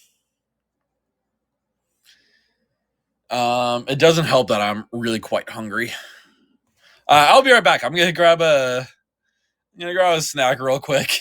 It doesn't help that I'm really quite hungry. I'll be right back. I'm gonna grab a snack real quick.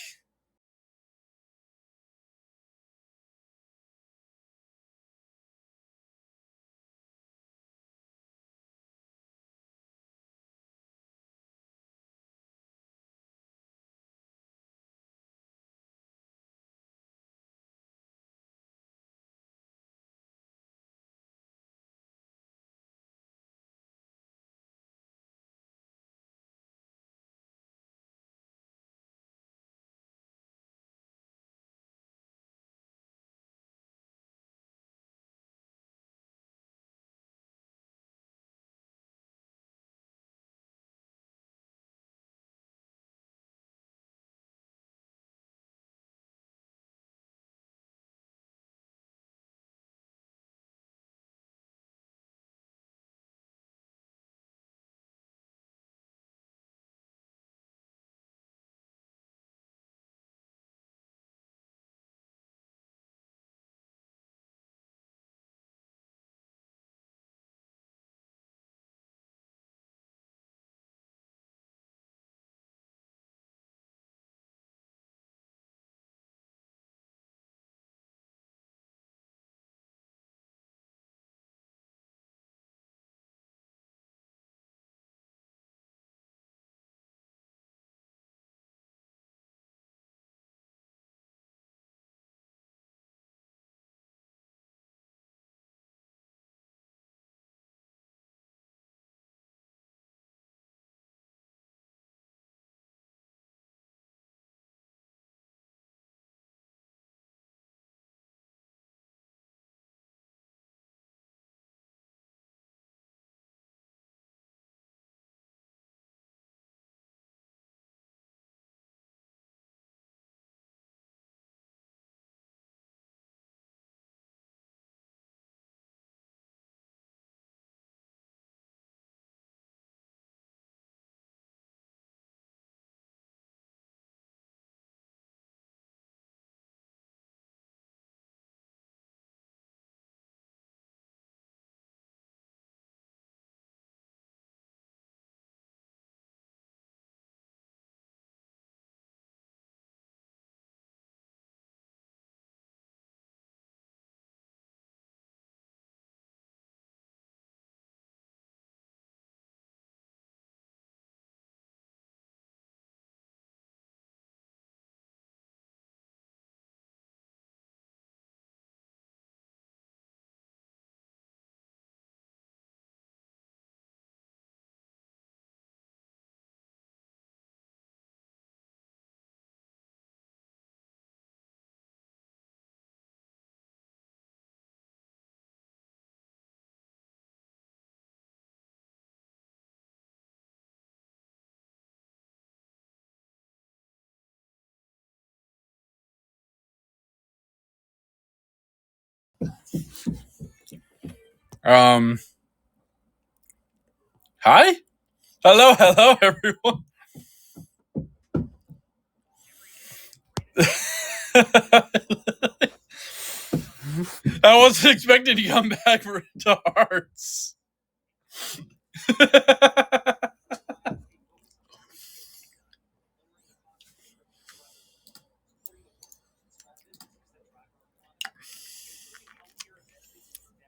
Hi, hello, everyone. I wasn't expecting to come back to Hearts.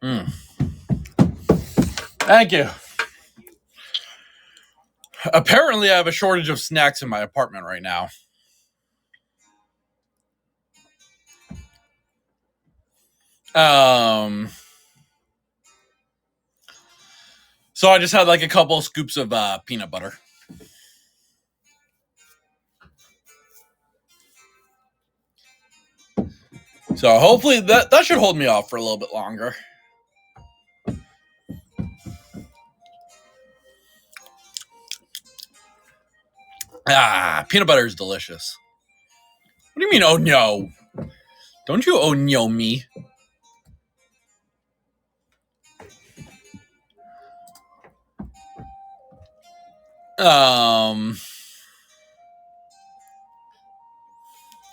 Mm. Thank you. Apparently, I have a shortage of snacks in my apartment right now. So I just had like a couple scoops of peanut butter. So hopefully that should hold me off for a little bit longer. Peanut butter is delicious. What do you mean, oh no? Don't you oh no me?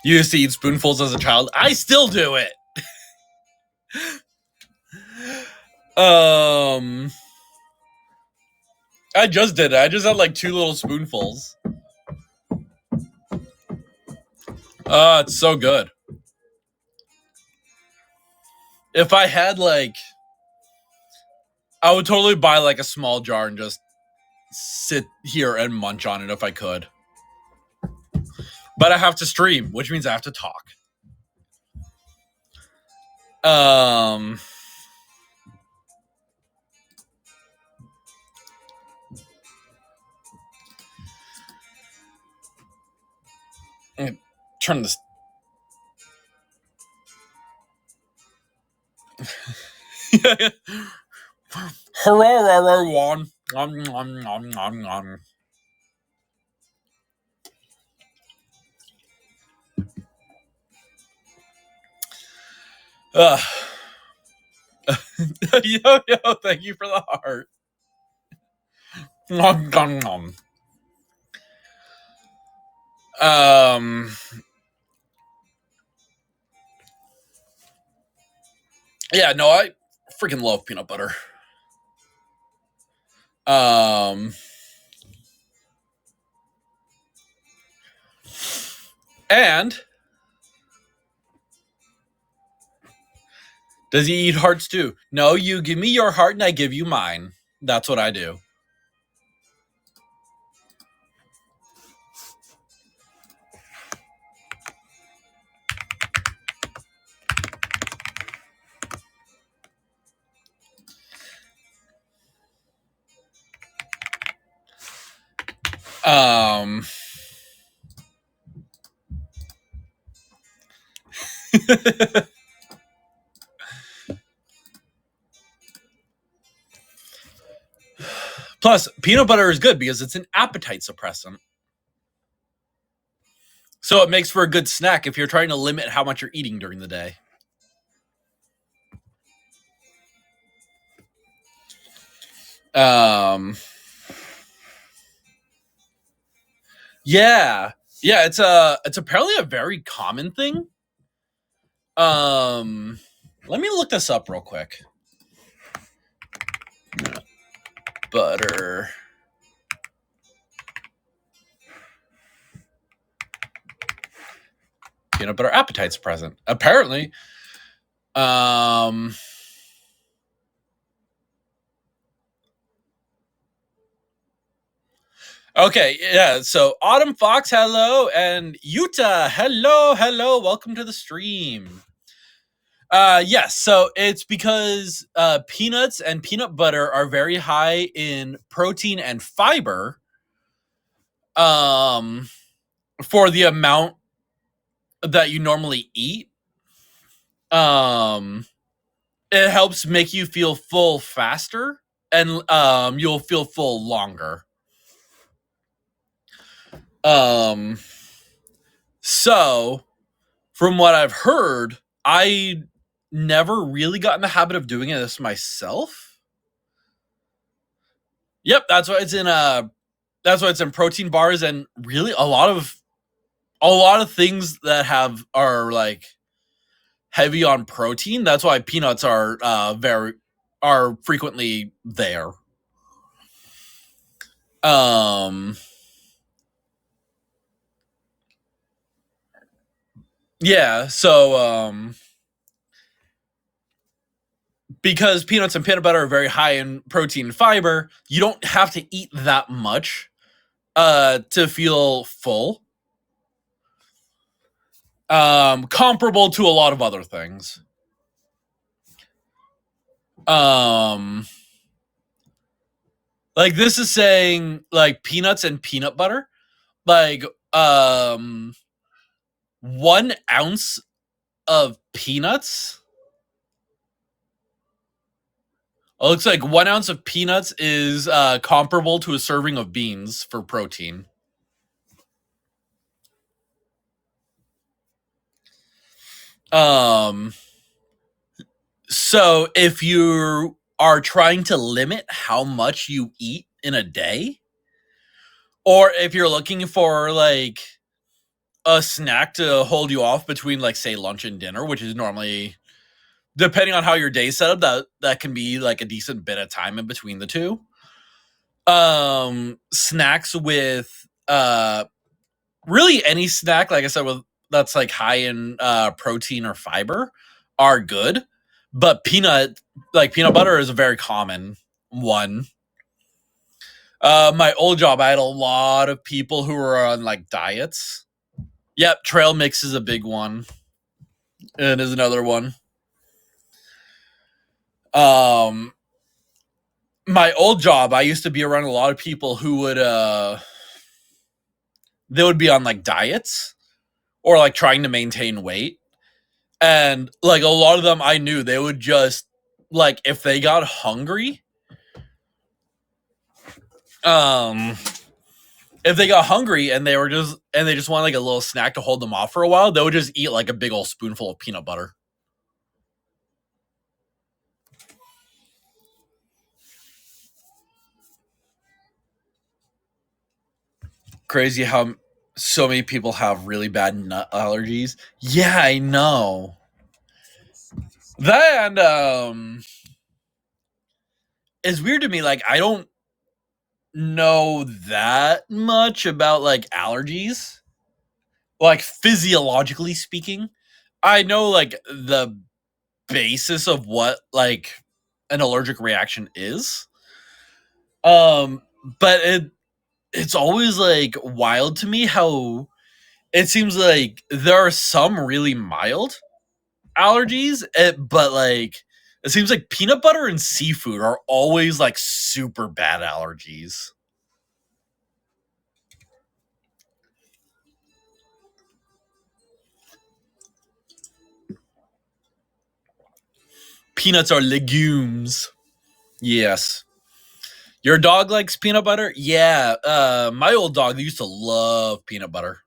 You used to eat spoonfuls as a child. I still do it. I just did it. I just had like 2 little spoonfuls. It's so good. If I had like, I would totally buy like a small jar and just sit here and munch on it if I could. But I have to stream, which means I have to talk. Turn this. Hello, everyone. Yo, thank you for the heart. Yeah, no, I freaking love peanut butter. And does he eat hearts too? No, you give me your heart and I give you mine. That's what I do. Plus, peanut butter is good because it's an appetite suppressant. So it makes for a good snack if you're trying to limit how much you're eating during the day. Yeah, it's apparently a very common thing. Let me look this up real quick. Butter. Peanut butter appetite suppressant. Apparently. Okay, yeah. So Autumn Fox, hello, and Utah, hello. Welcome to the stream. Yes, so it's because peanuts and peanut butter are very high in protein and fiber. For the amount that you normally eat. It helps make you feel full faster, and you'll feel full longer. So from what I've heard, I never really got in the habit of doing this myself. Yep, that's why it's in protein bars, and really a lot of things that are like heavy on protein. That's why peanuts are frequently there. Yeah, so because peanuts and peanut butter are very high in protein and fiber, you don't have to eat that much to feel full. Comparable to a lot of other things. Like this is saying like peanuts and peanut butter, like 1 ounce of peanuts. It looks like 1 ounce of peanuts is comparable to a serving of beans for protein. Um, so if you are trying to limit how much you eat in a day, or if you're looking for like a snack to hold you off between like say lunch and dinner, which is normally depending on how your day's set up, that can be like a decent bit of time in between the two. Snacks with really any snack, like I said, with that's like high in protein or fiber are good. But peanut butter is a very common one. My old job, I had a lot of people who were on like diets. Yep, trail mix is a big one. And is another one. My old job, I used to be around a lot of people who would they would be on like diets or like trying to maintain weight. And like a lot of them I knew they would just like if they got hungry, if they got hungry and they just wanted like a little snack to hold them off for a while, they would just eat like a big old spoonful of peanut butter. Crazy how so many people have really bad nut allergies. Yeah, I know. That and it's weird to me. Like I don't know that much about like allergies. Like physiologically speaking, I know like the basis of what like an allergic reaction is. But it's always like wild to me how it seems like there are some really mild allergies, but like it seems like peanut butter and seafood are always like super bad allergies. Peanuts are legumes. Yes. Your dog likes peanut butter? Yeah. My old dog used to love peanut butter.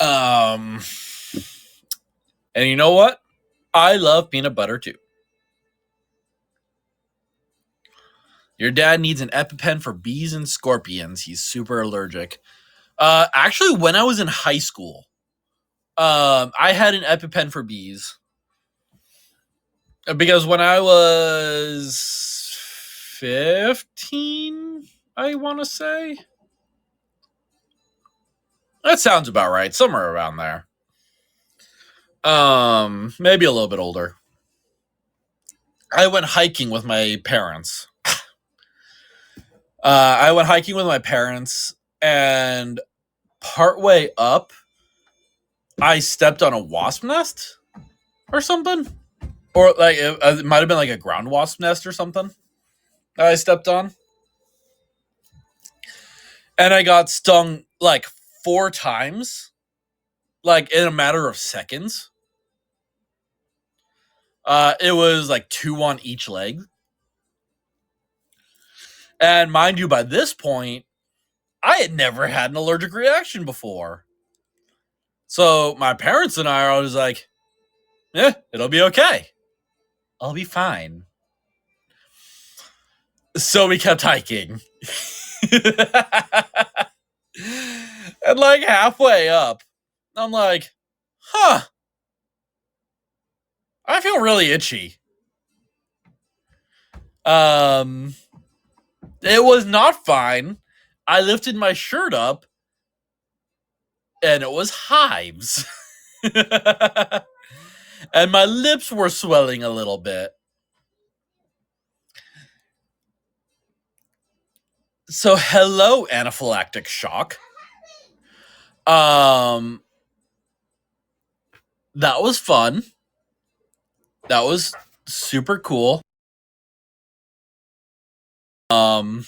Um, and you know what? I love peanut butter too. Your dad needs an EpiPen for bees and scorpions. He's super allergic. Actually, when I was in high school, I had an EpiPen for bees because when I was 15, I want to say that sounds about right, somewhere around there. Maybe a little bit older. I went hiking with my parents. I went hiking with my parents, and partway up, I stepped on a wasp nest or something, or like it might have been like a ground wasp nest or something that I stepped on, and I got stung like 4 times, like in a matter of seconds. It was like 2 on each leg, and mind you, by this point, I had never had an allergic reaction before. So my parents and I are always like, "Yeah, it'll be okay. I'll be fine." So we kept hiking. And like halfway up, I'm like, huh, I feel really itchy. Um, it was not fine. I lifted my shirt up and it was hives. And my lips were swelling a little bit. So hello, anaphylactic shock. Um, that was fun. That was super cool. Um,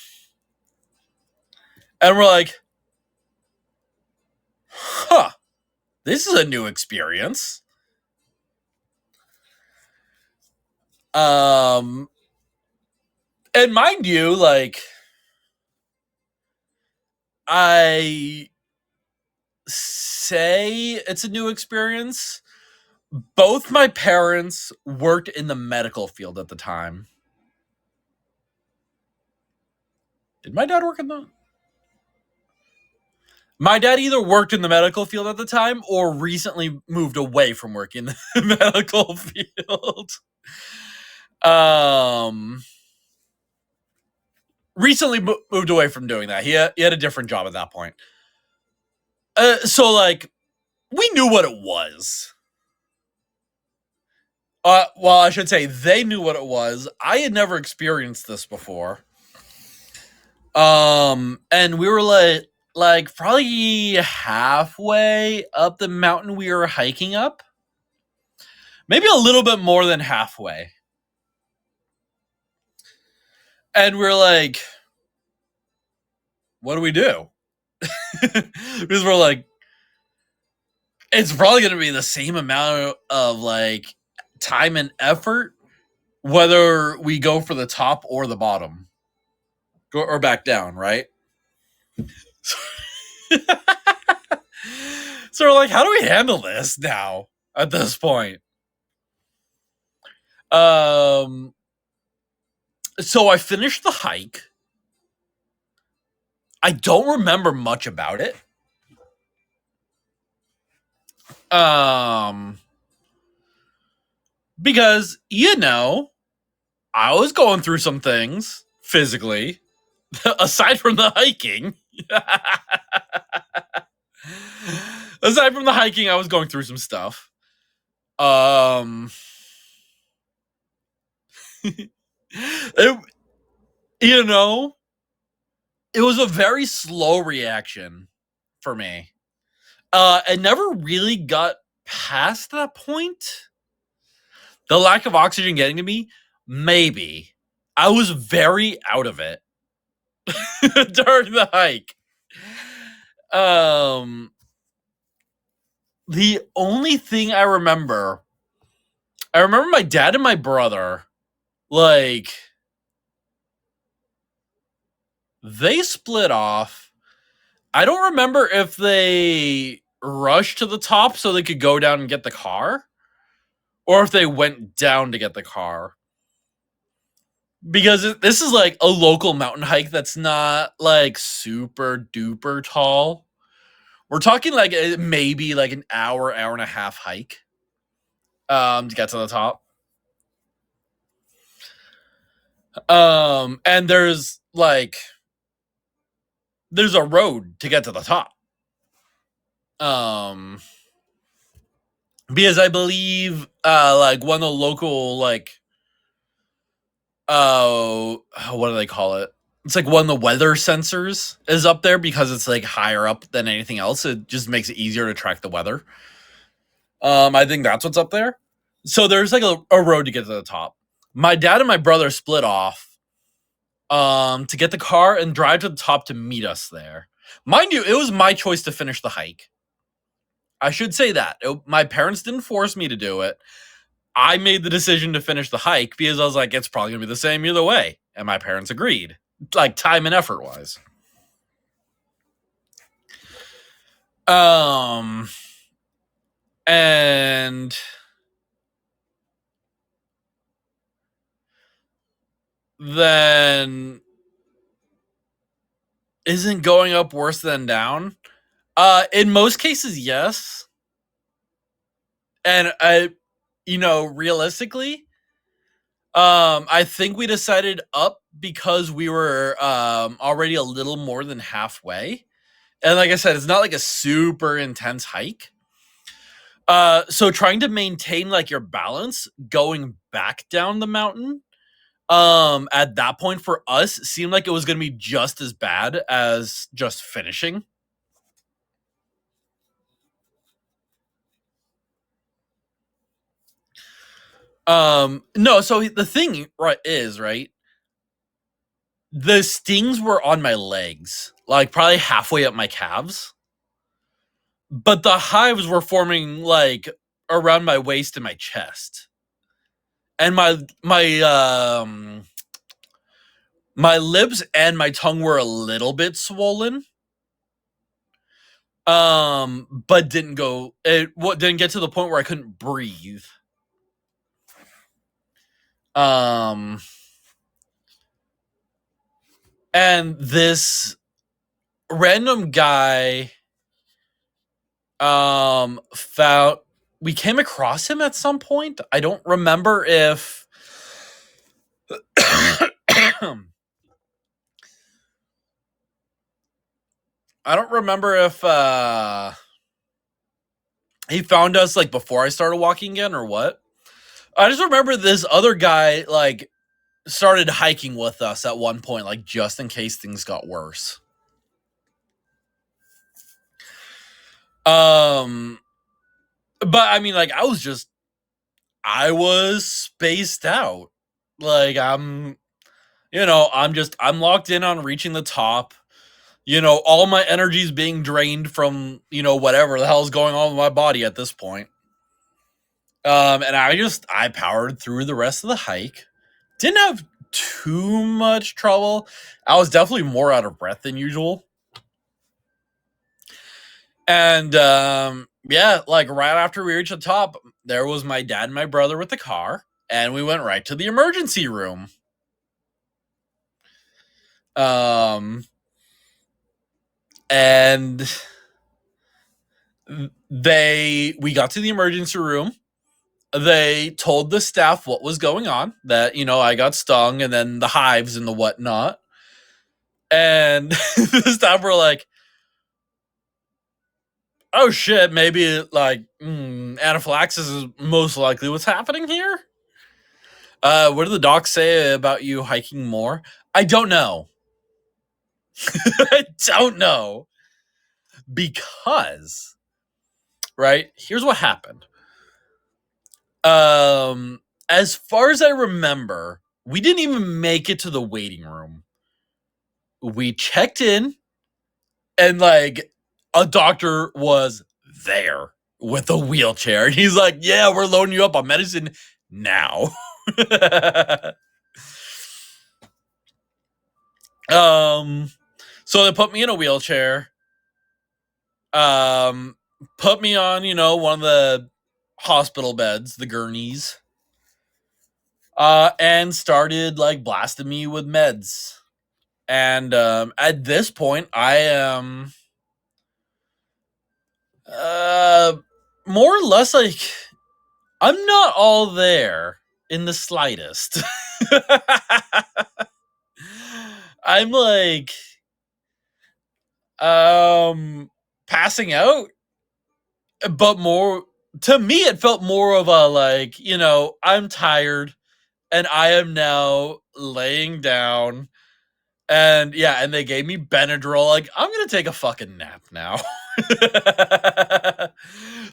and we're like, huh, this is a new experience. And mind you, like, I say it's a new experience. Both my parents worked in the medical field at the time. Did my dad work in the... My dad either worked in the medical field at the time or recently moved away from working in the medical field. Recently moved away from doing that. He had a different job at that point. So, like, we knew what it was. Well, I should say they knew what it was. I had never experienced this before. And we were like probably halfway up the mountain we were hiking up. Maybe a little bit more than halfway. And we're like, what do we do? Because we're like, it's probably going to be the same amount of like time and effort whether we go for the top or the bottom or back down, right? So we're like, how do we handle this now at this point? So I finished the hike. I don't remember much about it. Because, you know, I was going through some things physically, aside from the hiking. Aside from the hiking, I was going through some stuff. You know, it was a very slow reaction for me. I never really got past that point. The lack of oxygen getting to me, maybe. I was very out of it during the hike. The only thing I remember my dad and my brother, like, they split off. I don't remember if they rushed to the top so they could go down and get the car, or if they went down to get the car. Because this is like a local mountain hike that's not like super duper tall. We're talking like maybe like an hour and a half hike to get to the top. And there's a road to get to the top. Because I believe like one of the local like what do they call it? It's like one of the weather sensors is up there because it's like higher up than anything else. It just makes it easier to track the weather. I think that's what's up there. So there's like a road to get to the top. My dad and my brother split off to get the car and drive to the top to meet us there. Mind you, it was my choice to finish the hike. I should say that. My parents didn't force me to do it. I made the decision to finish the hike because I was like, it's probably going to be the same either way. And my parents agreed, like time and effort wise. And then isn't going up worse than down? In most cases, yes. And realistically, I think we decided up because we were already a little more than halfway. And like I said, it's not like a super intense hike. So trying to maintain like your balance going back down the mountain at that point for us seemed like it was going to be just as bad as just finishing. No, so the thing is, right? The stings were on my legs, like probably halfway up my calves. But the hives were forming like around my waist and my chest. and my lips and my tongue were a little bit swollen. But didn't get to the point where I couldn't breathe. And this random guy found we came across him at some point. I don't remember if I don't remember if he found us like before I started walking again or what. I just remember this other guy like started hiking with us at one point, like just in case things got worse. But I mean, like I was spaced out. Like I'm locked in on reaching the top. All my energy is being drained from, whatever the hell's going on with my body at this point. And I powered through the rest of the hike. Didn't have too much trouble. I was definitely more out of breath than usual. And yeah, like right after we reached the top, there was my dad and my brother with the car, and we went right to the emergency room. And we got to the emergency room. They told the staff what was going on, that, I got stung and then the hives and the whatnot. And the staff were like, oh shit, maybe like anaphylaxis is most likely what's happening here. What did the doc say about you hiking more? I don't know. I don't know. Because, right, here's what happened. As far as I remember, we didn't even make it to the waiting room. We checked in, and like a doctor was there with a wheelchair. And he's like, yeah, we're loading you up on medicine now. So they put me in a wheelchair, put me on, one of the hospital beds, the gurneys, and started like blasting me with meds. And at this point, I am more or less like, I'm not all there in the slightest. I'm like passing out, but more to me it felt more of a like, I'm tired and I am now laying down. And yeah, and they gave me Benadryl. Like, I'm gonna take a fucking nap now.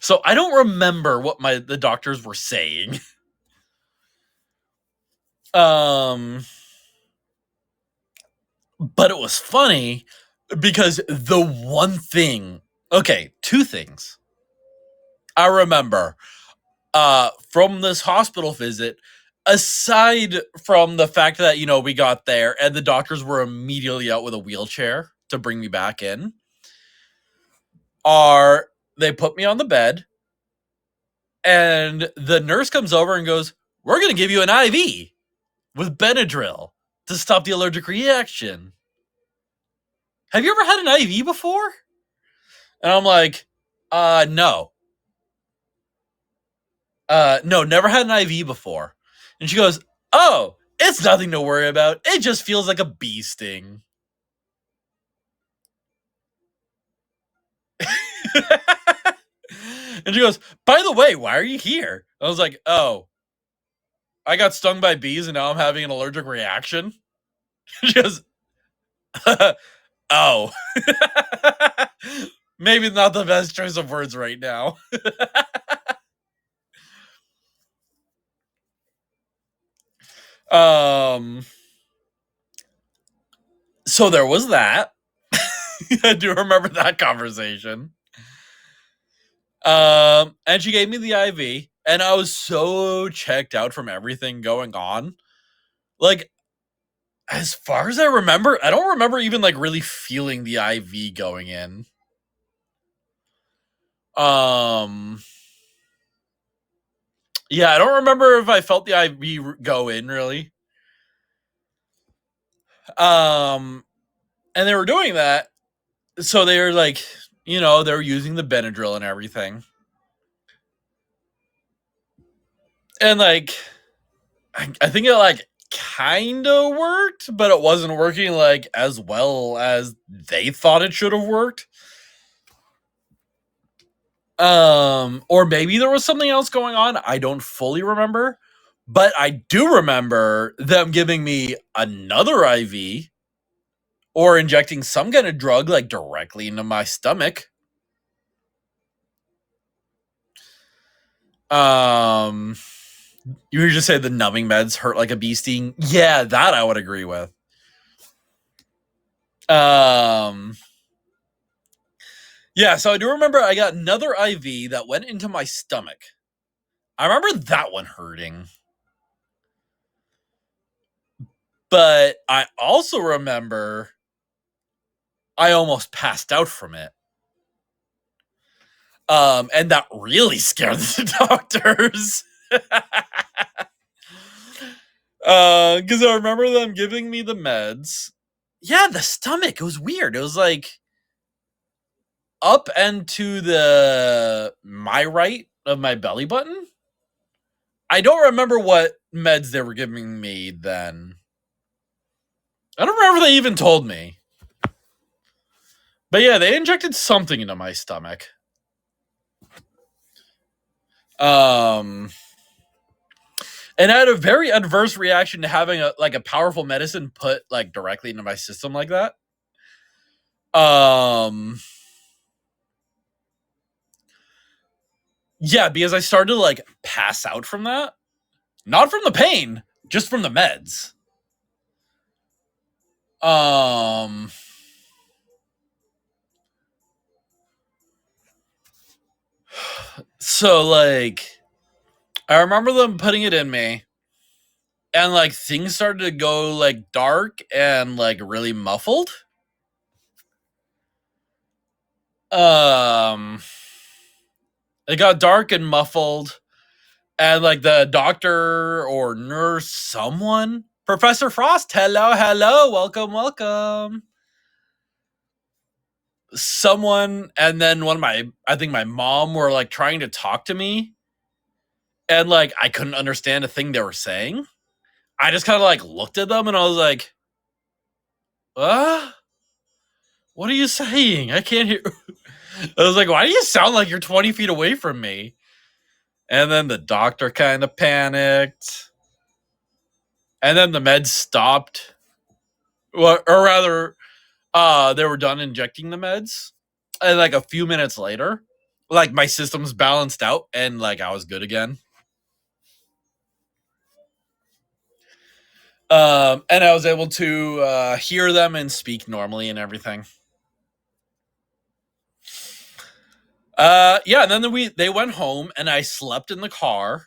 So I don't remember what the doctors were saying. But it was funny because the one thing, two things I remember from this hospital visit, aside from the fact that, we got there and the doctors were immediately out with a wheelchair to bring me back in, they put me on the bed and the nurse comes over and goes, we're going to give you an IV with Benadryl to stop the allergic reaction. Have you ever had an IV before? And I'm like, no. No, never had an IV before. And she goes, oh, it's nothing to worry about. It just feels like a bee sting. And she goes, by the way, why are you here? I was like, oh, I got stung by bees and now I'm having an allergic reaction. She goes, oh. Maybe not the best choice of words right now. So there was that. I do remember that conversation. And she gave me the IV. And I was so checked out from everything going on. Like, as far as I remember, I don't remember even like really feeling the IV going in. Um, yeah, I don't remember if I felt the IV go in really. And they were doing that, so they were like, they were using the Benadryl and everything, and like, I think it like kind of worked, but it wasn't working like as well as they thought it should have worked. Or maybe there was something else going on. I don't fully remember, but I do remember them giving me another IV or injecting some kind of drug like directly into my stomach. Um, you would just say the numbing meds hurt like a bee sting. Yeah, that I would agree with. Yeah, so I do remember I got another IV that went into my stomach. I remember that one hurting. But I also remember I almost passed out from it. And that really scared the doctors. Because I remember them giving me the meds. Yeah, the stomach. It was weird. It was like up and to my right of my belly button. I don't remember what meds they were giving me then. I don't remember if they even told me. But yeah, they injected something into my stomach. And I had a very adverse reaction to having a powerful medicine put like directly into my system like that. Yeah, because I started to like pass out from that. Not from the pain, just from the meds. So like I remember them putting it in me, and like things started to go like dark and like really muffled. It got dark and muffled, and like the doctor or nurse, someone, Professor Frost, hello, welcome. Someone, and then I think my mom were like trying to talk to me, and like I couldn't understand a thing they were saying. I just kind of like looked at them and I was like, what are you saying? I can't hear. I was like, why do you sound like you're 20 feet away from me? And then the doctor kind of panicked. And then the meds stopped. Or rather, they were done injecting the meds. And like a few minutes later, like my system's balanced out and like I was good again. And I was able to hear them and speak normally and everything. Yeah, and then they went home and I slept in the car.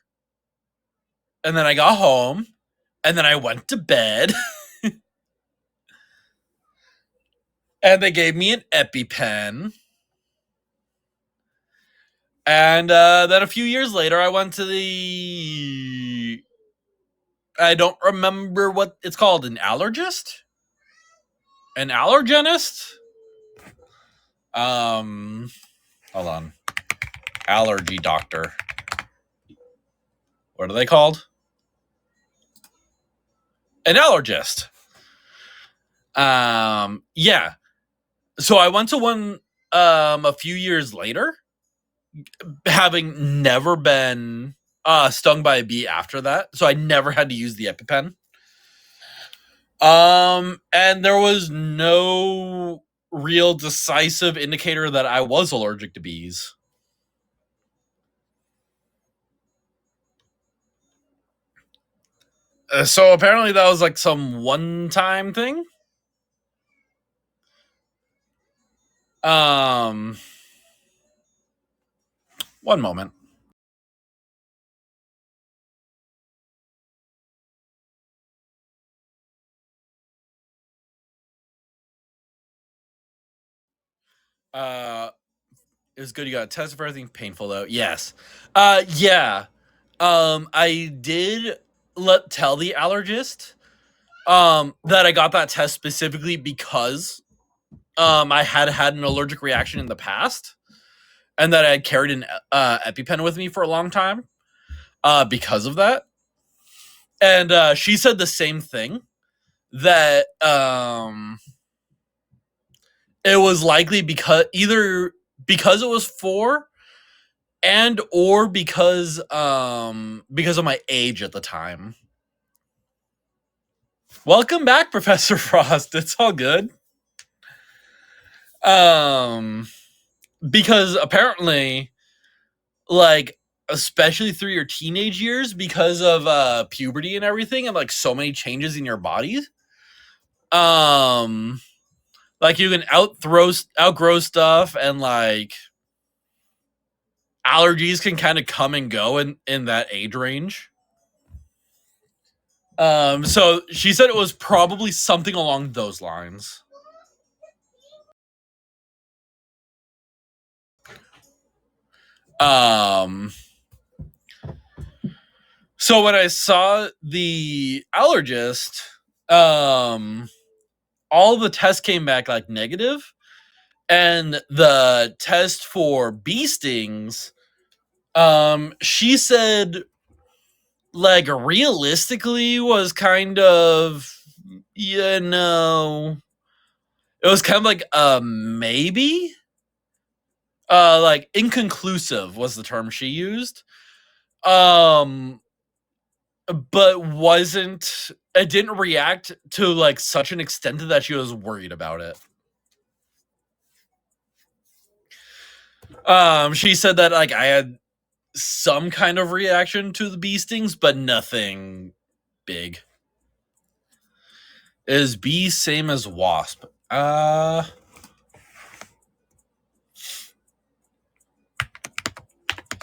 And then I got home and then I went to bed. And they gave me an EpiPen. And then a few years later, I went to I don't remember what it's called, an allergist? An allergenist? Hold on. Allergy doctor. What are they called? An allergist. Yeah. So I went to one a few years later, having never been stung by a bee after that. So I never had to use the EpiPen. And there was no real decisive indicator that I was allergic to bees. So apparently that was like some one-time thing. One moment. It was good. You got a test for everything. Painful though. Yes. Yeah. I did tell the allergist that I got that test specifically because I had had an allergic reaction in the past, and that I had carried an EpiPen with me for a long time because of that. And she said the same thing, that it was likely either because it was 4 and or because of my age at the time. Welcome back, Professor Frost. It's all good. Because apparently, like, especially through your teenage years, because of puberty and everything, and like so many changes in your body, like you can outgrow stuff, and like allergies can kind of come and go in that age range. So she said it was probably something along those lines. So when I saw the allergist, all the tests came back like negative, and the test for bee stings, she said, like, realistically was kind of, it was kind of like a maybe. Like, inconclusive was the term she used. But it didn't react to like such an extent that she was worried about it. She said that like I had some kind of reaction to the bee stings, but nothing big. Is bee same as wasp?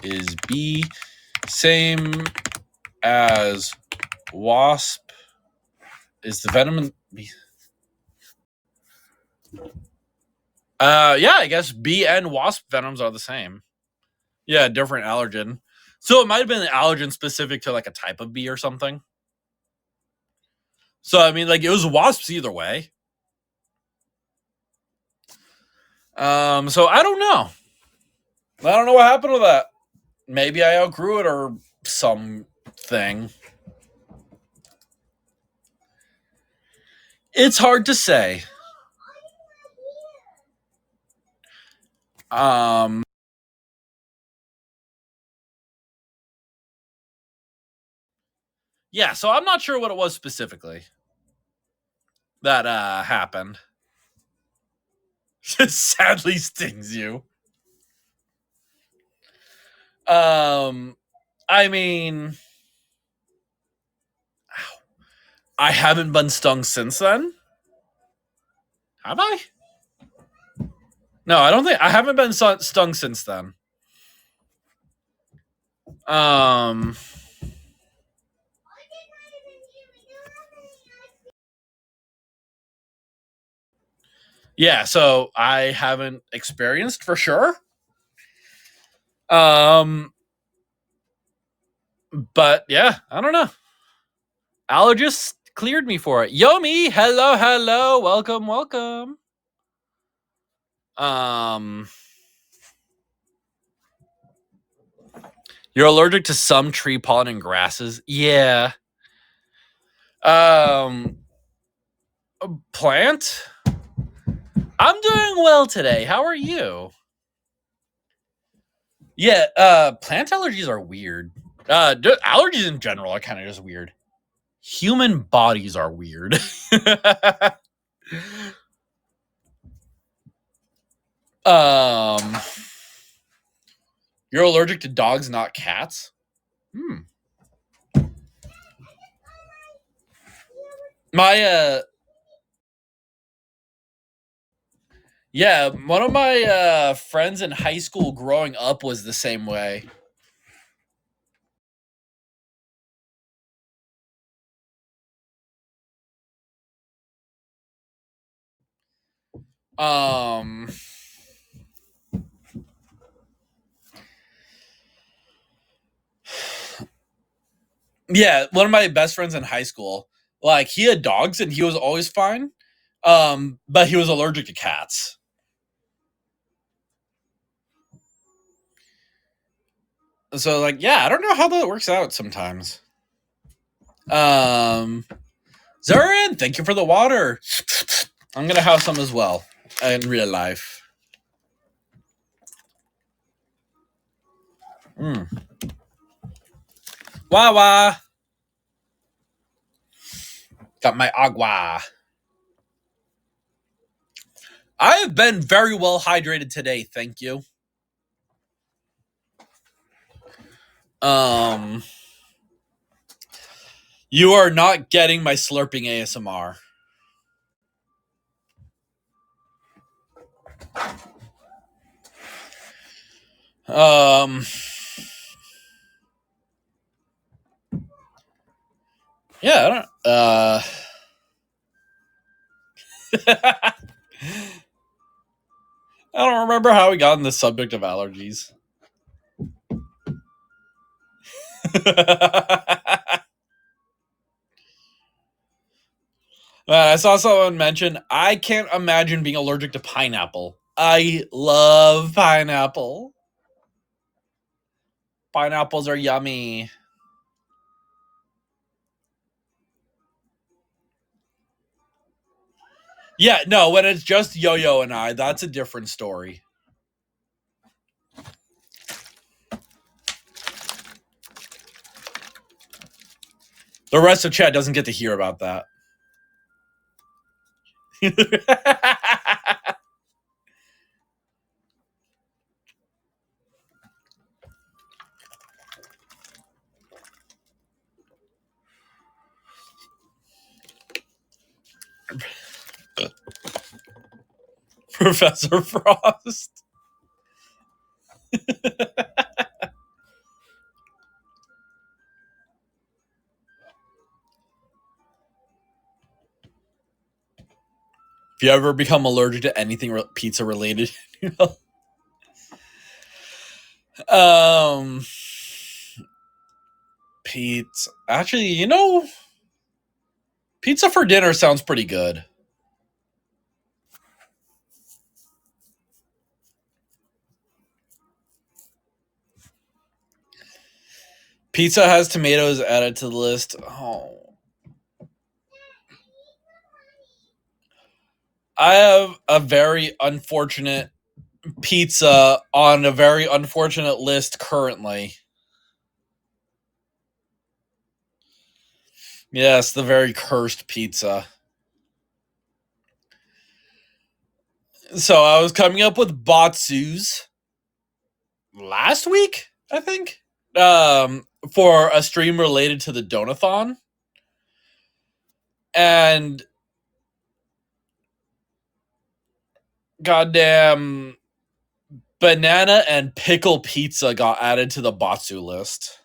Is bee same as wasp? Is the venom in bee? Yeah, I guess bee and wasp venoms are the same. Yeah, different allergen. So it might have been an allergen specific to like a type of bee or something. So I mean, like, it was wasps either way. So I don't know. I don't know what happened with that. Maybe I outgrew it or something. It's hard to say. Yeah, so I'm not sure what it was specifically that happened. Sadly stings you. I mean, I haven't been stung since then. Have I? No, I don't think I haven't been stung since then. Yeah, so I haven't experienced for sure. But yeah, I don't know. Allergist cleared me for it. Yomi, hello, welcome. You're allergic to some tree pollen and grasses. Yeah. Plant. I'm doing well today. How are you? Yeah. Plant allergies are weird. Allergies in general are kind of just weird. Human bodies are weird. You're allergic to dogs, not cats? My yeah, one of my friends in high school growing up was the same way. Um Yeah, one of my best friends in high school, like he had dogs and he was always fine. But he was allergic to cats. So like, yeah, I don't know how that works out sometimes. Um Zurin, thank you for the water. I'm gonna have some as well in real life. Mm. Wawa. Got my agua. I have been very well hydrated today, thank you. Um you are not getting my slurping ASMR. Um yeah, I don't I don't remember how we got on the subject of allergies. I saw someone mention, I can't imagine being allergic to pineapple. I love pineapple. Pineapples are yummy. Yeah, no, when it's just Yo-Yo and I, that's a different story. The rest of chat doesn't get to hear about that. Professor Frost. If you ever become allergic to anything pizza related, you know? um, pizza. Actually, pizza for dinner sounds pretty good. Pizza has tomatoes added to the list. Oh. I have a very unfortunate pizza on a very unfortunate list currently. Yes, the very cursed pizza. So I was coming up with Batsus last week, I think, for a stream related to the Donathon. And goddamn banana and pickle pizza got added to the Batsu list.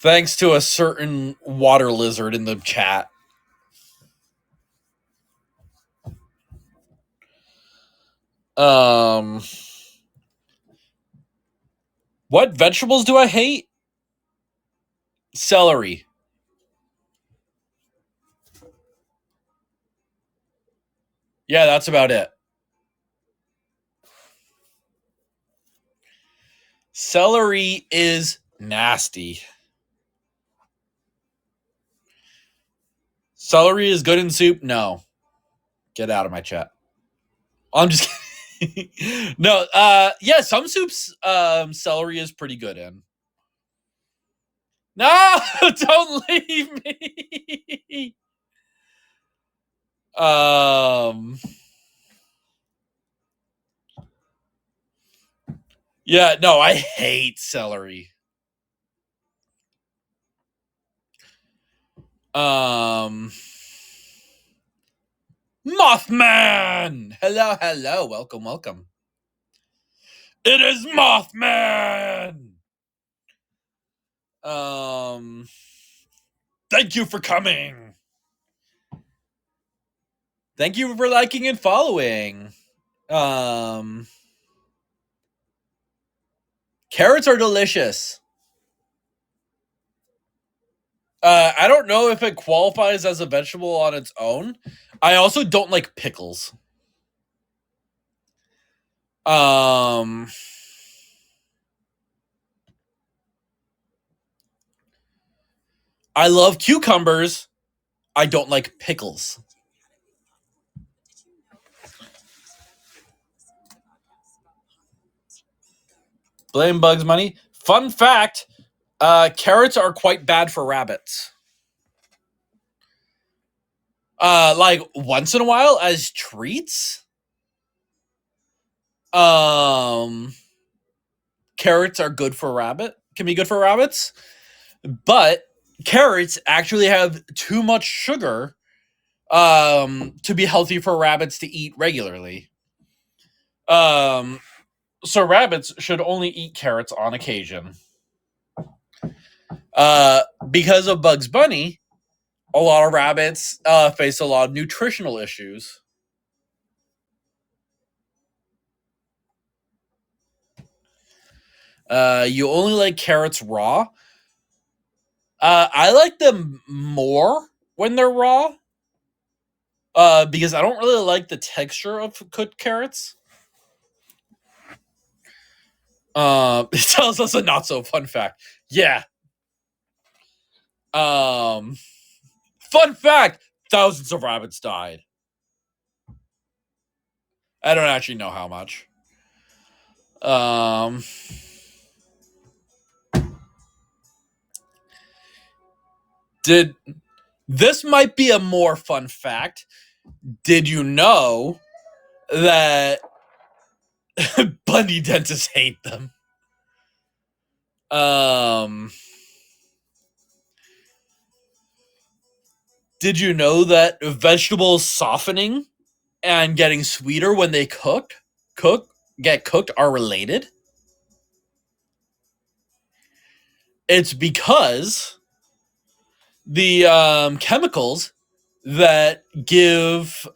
Thanks to a certain water lizard in the chat. Um, what vegetables do I hate? Celery. Yeah, that's about it. Celery is nasty. Celery is good in soup? No. Get out of my chat. I'm just kidding. No, yeah, some soups celery is pretty good in. No, don't leave me. Um Yeah, no, I hate celery. Um Mothman! Hello, hello. Welcome, welcome. It is Mothman! Um Thank you for coming. Thank you for liking and following. Um Carrots are delicious. I don't know if it qualifies as a vegetable on its own. I also don't like pickles. I love cucumbers. I don't like pickles. Blame Bugs Money. Fun fact: carrots are quite bad for rabbits. Like once in a while as treats. Um, Carrots are good for rabbit. Can be good for rabbits, but carrots actually have too much sugar to be healthy for rabbits to eat regularly. So rabbits should only eat carrots on occasion. Because of Bugs Bunny, a lot of rabbits face a lot of nutritional issues. You only like carrots raw. I like them more when they're raw. Because I don't really like the texture of cooked carrots. It tells us a not so fun fact. Yeah. Fun fact: thousands of rabbits died. I don't actually know how much. Did this might be a more fun fact? Did you know that bunny dentists hate them? Did you know that vegetables softening and getting sweeter when they get cooked are related? It's because the chemicals that give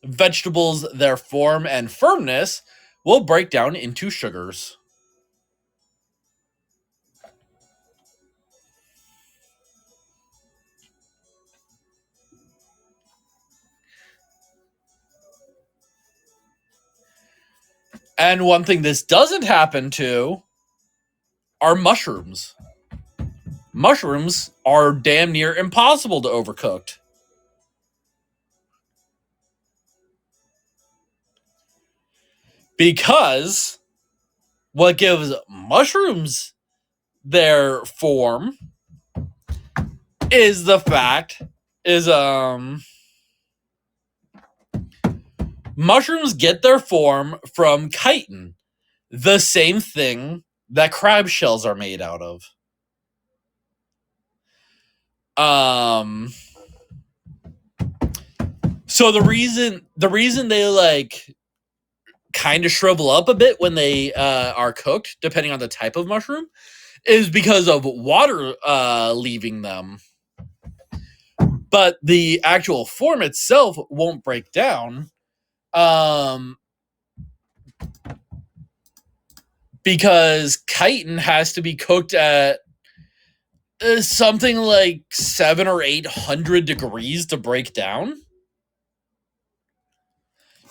vegetables their form and firmness will break down into sugars. And one thing this doesn't happen to are mushrooms. Mushrooms are damn near impossible to overcook. Because what gives mushrooms their form is the fact is mushrooms get their form from chitin, the same thing that crab shells are made out of. So the reason they like kind of shrivel up a bit when they are cooked, depending on the type of mushroom, is because of water leaving them. But the actual form itself won't break down because chitin has to be cooked at something like 700 or 800 degrees to break down.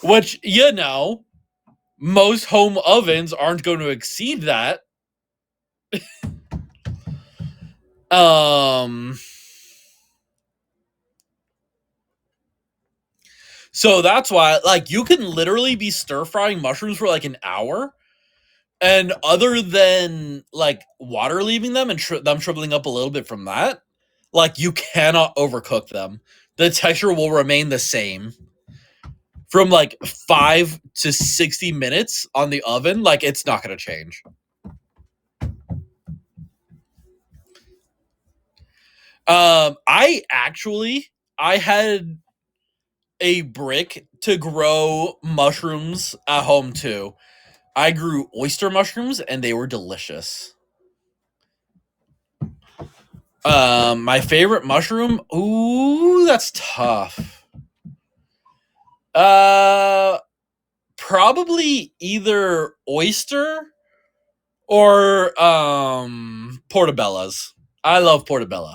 Which, most home ovens aren't going to exceed that. So that's why, like, you can literally be stir frying mushrooms for like an hour, and other than like water leaving them and them shriveling up a little bit from that, like, you cannot overcook them. The texture will remain the same from like 5 to 60 minutes on the oven. Like, it's not going to change. I had a brick to grow mushrooms at home too. I grew oyster mushrooms and they were delicious. My favorite mushroom? Ooh, that's tough. Probably either oyster Or portobellas. I love portobello.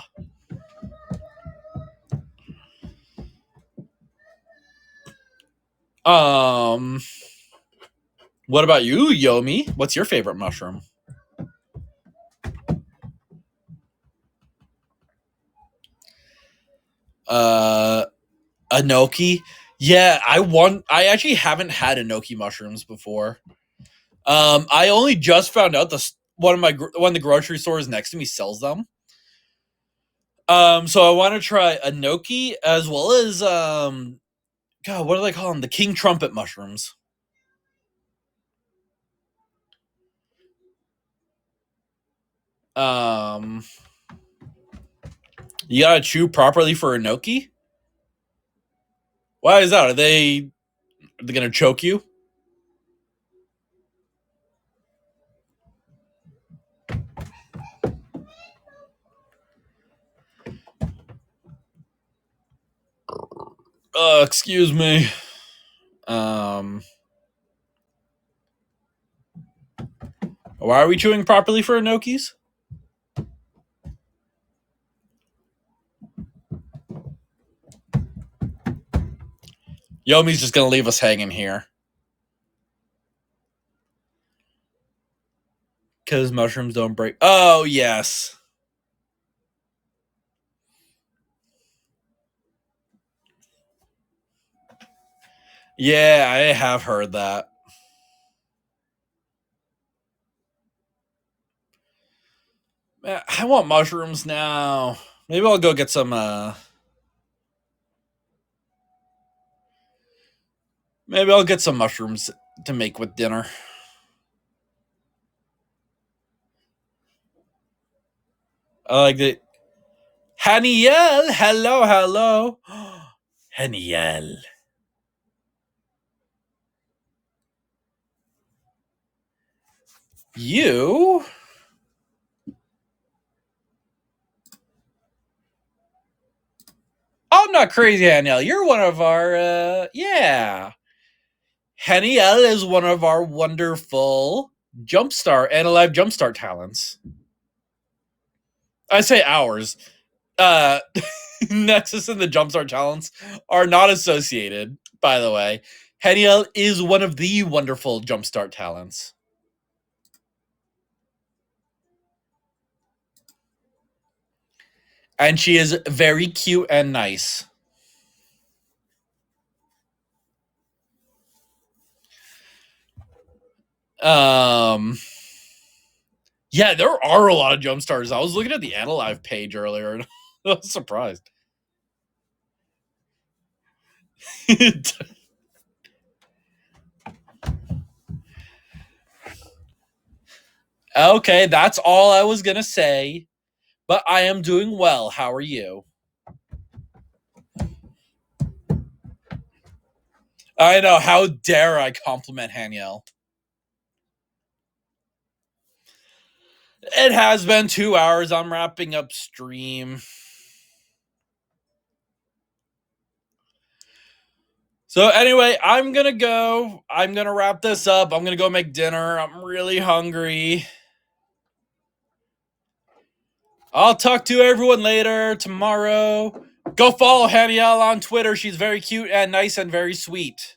What about you, Yomi? What's your favorite mushroom? Enoki. Yeah, I actually haven't had enoki mushrooms before. I only just found out one of the grocery stores next to me sells them. So I want to try enoki as well as God, what do they call them? The king trumpet mushrooms. Um, you gotta chew properly for enoki. Why is that? Are they gonna choke you? Excuse me. Why are we chewing properly for enokis? Yomi's just gonna leave us hanging here. Because mushrooms don't break. Oh, yes. Yeah, I have heard that. Man, I want mushrooms now. Maybe I'll go get some. Maybe I'll get some mushrooms to make with dinner. I like it. Haniel, hello, hello. Haniel. You? I'm not crazy, Haniel. You're one of our, yeah. Haniel is one of our wonderful AniLive Jumpstart talents. I say ours. Nexus and the Jumpstart talents are not associated, by the way. Haniel is one of the wonderful Jumpstart talents. And she is very cute and nice. Yeah, there are a lot of Jumpstarters. I was looking at the AniLive page earlier and I was surprised. Okay, that's all I was gonna say. But I am doing well. How are you? I know. How dare I compliment Haniel? It has been 2 hours. I'm wrapping up stream. So anyway, I'm gonna go. I'm gonna wrap this up. I'm gonna go make dinner. I'm really hungry. I'll talk to everyone later tomorrow. Go follow Haniel on Twitter. She's very cute and nice and very sweet.